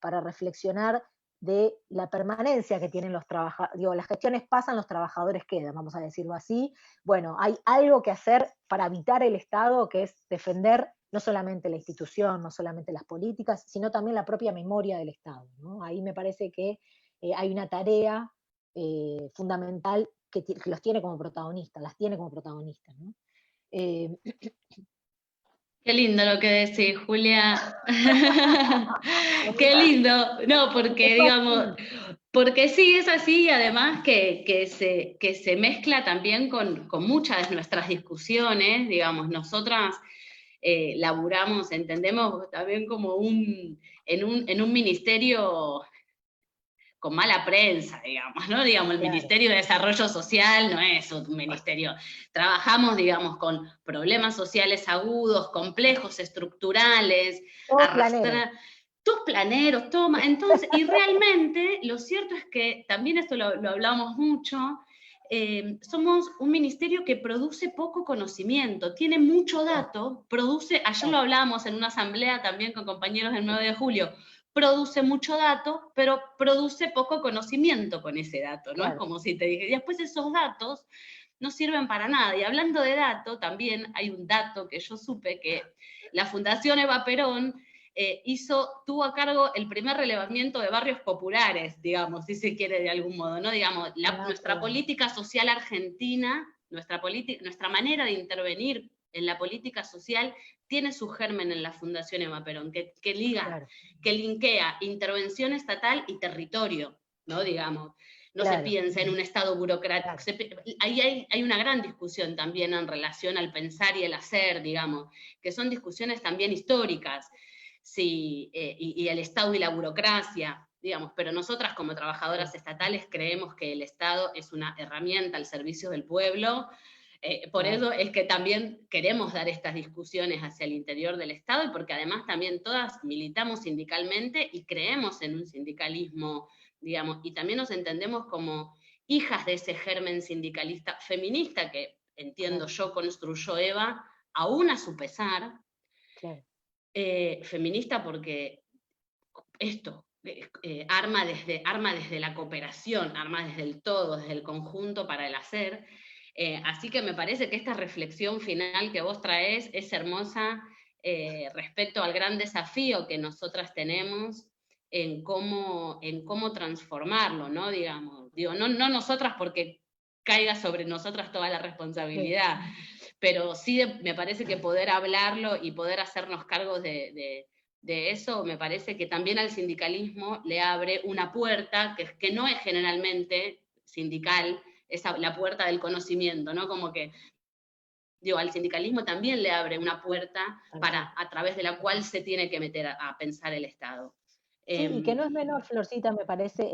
Speaker 8: reflexionar de la permanencia que tienen los trabajadores. Digo, las gestiones pasan, los trabajadores quedan, vamos a decirlo así. Bueno, hay algo que hacer para habitar el Estado, que es defender no solamente la institución, no solamente las políticas, sino también la propia memoria del Estado, ¿no? Ahí me parece que hay una tarea fundamental que los tiene como protagonistas, las tiene como protagonistas, ¿no?
Speaker 2: Qué lindo lo que decís, Julia. Qué lindo. No, porque digamos, porque sí, es así, y además que se mezcla también con muchas de nuestras discusiones, digamos, nosotras laburamos, entendemos también como en un ministerio con mala prensa, digamos, ¿no? Digamos, el Ministerio de Desarrollo Social no es un ministerio. Trabajamos, digamos, con problemas sociales agudos, complejos, estructurales, todos planeros, entonces, y realmente lo cierto es que también esto lo hablamos mucho, somos un ministerio que produce poco conocimiento, tiene mucho dato, produce, ayer lo hablábamos en una asamblea también con compañeros del 9 de julio, produce mucho dato, pero produce poco conocimiento con ese dato, ¿no? Es como si te dije, y después esos datos no sirven para nada. Y hablando de dato, también hay un dato que yo supe, que la Fundación Eva Perón tuvo a cargo el primer relevamiento de barrios populares, digamos, si se quiere de algún modo, ¿no? Digamos, nuestra política social argentina, nuestra manera de intervenir en la política social tiene su germen en la Fundación Eva Perón, que linkea intervención estatal y territorio, ¿no? Digamos, no se piensa en un Estado burocrático. Ahí hay una gran discusión también en relación al pensar y el hacer, digamos, que son discusiones también históricas, sí, y el Estado y la burocracia, digamos, pero nosotras como trabajadoras estatales creemos que el Estado es una herramienta al servicio del pueblo. Por eso es que también queremos dar estas discusiones hacia el interior del Estado, y porque además también todas militamos sindicalmente y creemos en un sindicalismo, digamos, y también nos entendemos como hijas de ese germen sindicalista feminista que, entiendo yo, construyó Eva, aún a su pesar, feminista porque esto, arma desde la cooperación, arma desde el todo, desde el conjunto para el hacer. Así que me parece que esta reflexión final que vos traés es hermosa respecto al gran desafío que nosotras tenemos en cómo transformarlo, ¿no? Digamos, no nosotras porque caiga sobre nosotras toda la responsabilidad, pero sí me parece que poder hablarlo y poder hacernos cargos de eso, me parece que también al sindicalismo le abre una puerta que no es generalmente sindical, es la puerta del conocimiento, ¿no? Como que, al sindicalismo también le abre una puerta a través de la cual se tiene que meter a pensar el Estado.
Speaker 8: Sí, y que no es menor, Florcita, me parece,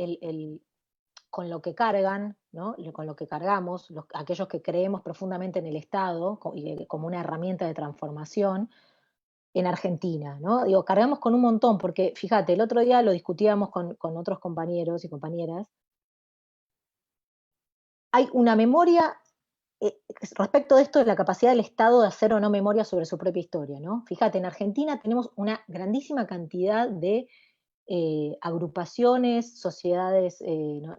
Speaker 8: con lo que cargan, ¿no? Con lo que cargamos, aquellos que creemos profundamente en el Estado como una herramienta de transformación en Argentina, ¿no? Digo, cargamos con un montón, porque fíjate, el otro día lo discutíamos con otros compañeros y compañeras. Hay una memoria respecto de esto de la capacidad del Estado de hacer o no memoria sobre su propia historia, ¿no? Fíjate, en Argentina tenemos una grandísima cantidad de agrupaciones, sociedades,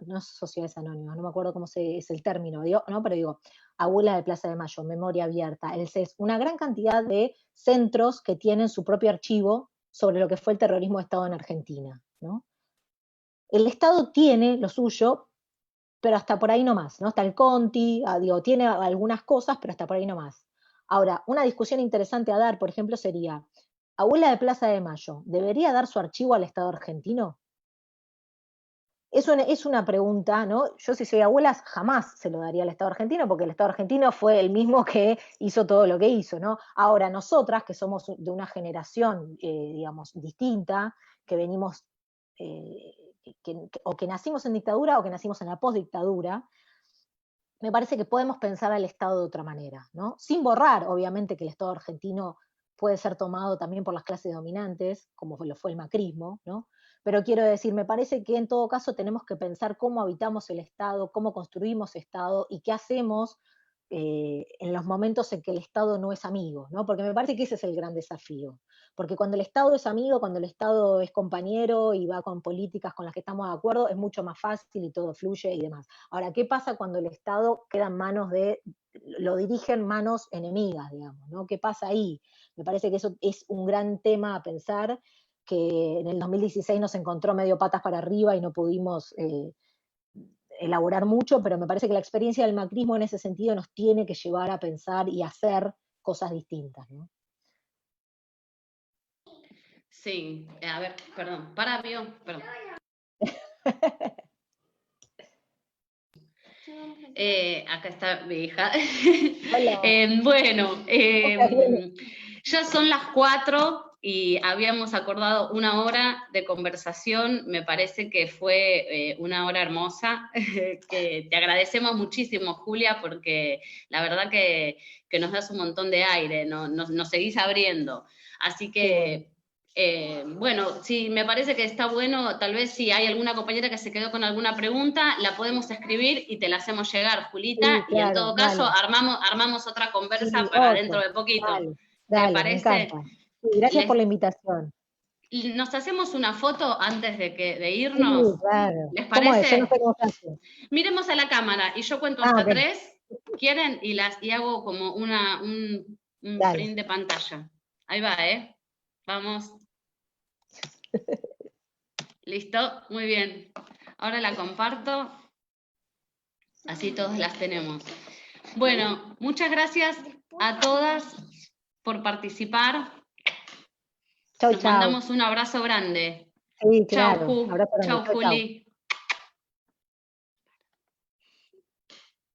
Speaker 8: no sociedades anónimas, no me acuerdo cómo es el término, pero digo, Abuela de Plaza de Mayo, Memoria Abierta, el CES, una gran cantidad de centros que tienen su propio archivo sobre lo que fue el terrorismo de Estado en Argentina, ¿no? El Estado tiene lo suyo, pero hasta por ahí no más, ¿no? Está el Conti, tiene algunas cosas, pero hasta por ahí no más. Ahora, una discusión interesante a dar, por ejemplo, sería, Abuela de Plaza de Mayo, ¿debería dar su archivo al Estado argentino? Es una pregunta, ¿no? Yo si soy abuela jamás se lo daría al Estado argentino, porque el Estado argentino fue el mismo que hizo todo lo que hizo, ¿no? Ahora, nosotras, que somos de una generación, digamos, distinta, que venimos, o que nacimos en dictadura o que nacimos en la postdictadura, me parece que podemos pensar al Estado de otra manera, ¿no? Sin borrar, obviamente, que el Estado argentino puede ser tomado también por las clases dominantes, como lo fue el macrismo, ¿no? Pero quiero decir, me parece que en todo caso tenemos que pensar cómo habitamos el Estado, cómo construimos Estado y qué hacemos en los momentos en que el Estado no es amigo, ¿no? Porque me parece que ese es el gran desafío. Porque cuando el Estado es amigo, cuando el Estado es compañero y va con políticas con las que estamos de acuerdo, es mucho más fácil y todo fluye y demás. Ahora, ¿qué pasa cuando el Estado queda en manos lo dirigen manos enemigas, digamos, ¿no? ¿Qué pasa ahí? Me parece que eso es un gran tema a pensar, que en el 2016 nos encontró medio patas para arriba y no pudimos elaborar mucho, pero me parece que la experiencia del macrismo en ese sentido nos tiene que llevar a pensar y hacer cosas distintas, ¿no?
Speaker 2: Sí, a ver, perdón, perdón. Acá está mi hija. Bueno, ya son las 4 y habíamos acordado 1 hora de conversación. Me parece que fue una hora hermosa, que te agradecemos muchísimo, Julia, porque la verdad que nos das un montón de aire, nos seguís abriendo. Así que Bueno, sí, me parece que está bueno, tal vez si hay alguna compañera que se quedó con alguna pregunta, la podemos escribir y te la hacemos llegar, Julita,
Speaker 8: Sí,
Speaker 2: y en
Speaker 8: claro,
Speaker 2: todo caso
Speaker 8: dale.
Speaker 2: armamos otra conversa
Speaker 8: Sí,
Speaker 2: para
Speaker 8: otro.
Speaker 2: dentro de poquito.
Speaker 8: Dale,
Speaker 2: ¿Te
Speaker 8: dale, me
Speaker 2: parece?
Speaker 8: encanta. Sí, gracias por la invitación.
Speaker 2: ¿Nos hacemos una foto antes de
Speaker 8: Sí,
Speaker 2: irnos?
Speaker 8: claro.
Speaker 2: ¿Les
Speaker 8: ¿Cómo es? Yo no
Speaker 2: parece?
Speaker 8: sé cómo se hace.
Speaker 2: Miremos a la cámara y yo cuento
Speaker 8: Ah,
Speaker 2: hasta
Speaker 8: ok.
Speaker 2: 3, ¿quieren? Y hago como un
Speaker 8: Dale.
Speaker 2: print de pantalla. Ahí va, ¿eh? Vamos. ¿Listo? Muy bien. Ahora la comparto. Así todos las tenemos. Bueno, muchas gracias a todas por participar.
Speaker 8: Chau,
Speaker 2: Nos
Speaker 8: chau.
Speaker 2: mandamos un abrazo grande.
Speaker 8: Sí,
Speaker 2: Chau,
Speaker 8: claro.
Speaker 2: Ju.
Speaker 8: Abrazo grande.
Speaker 2: Chau,
Speaker 8: Chau, chau.
Speaker 2: Juli.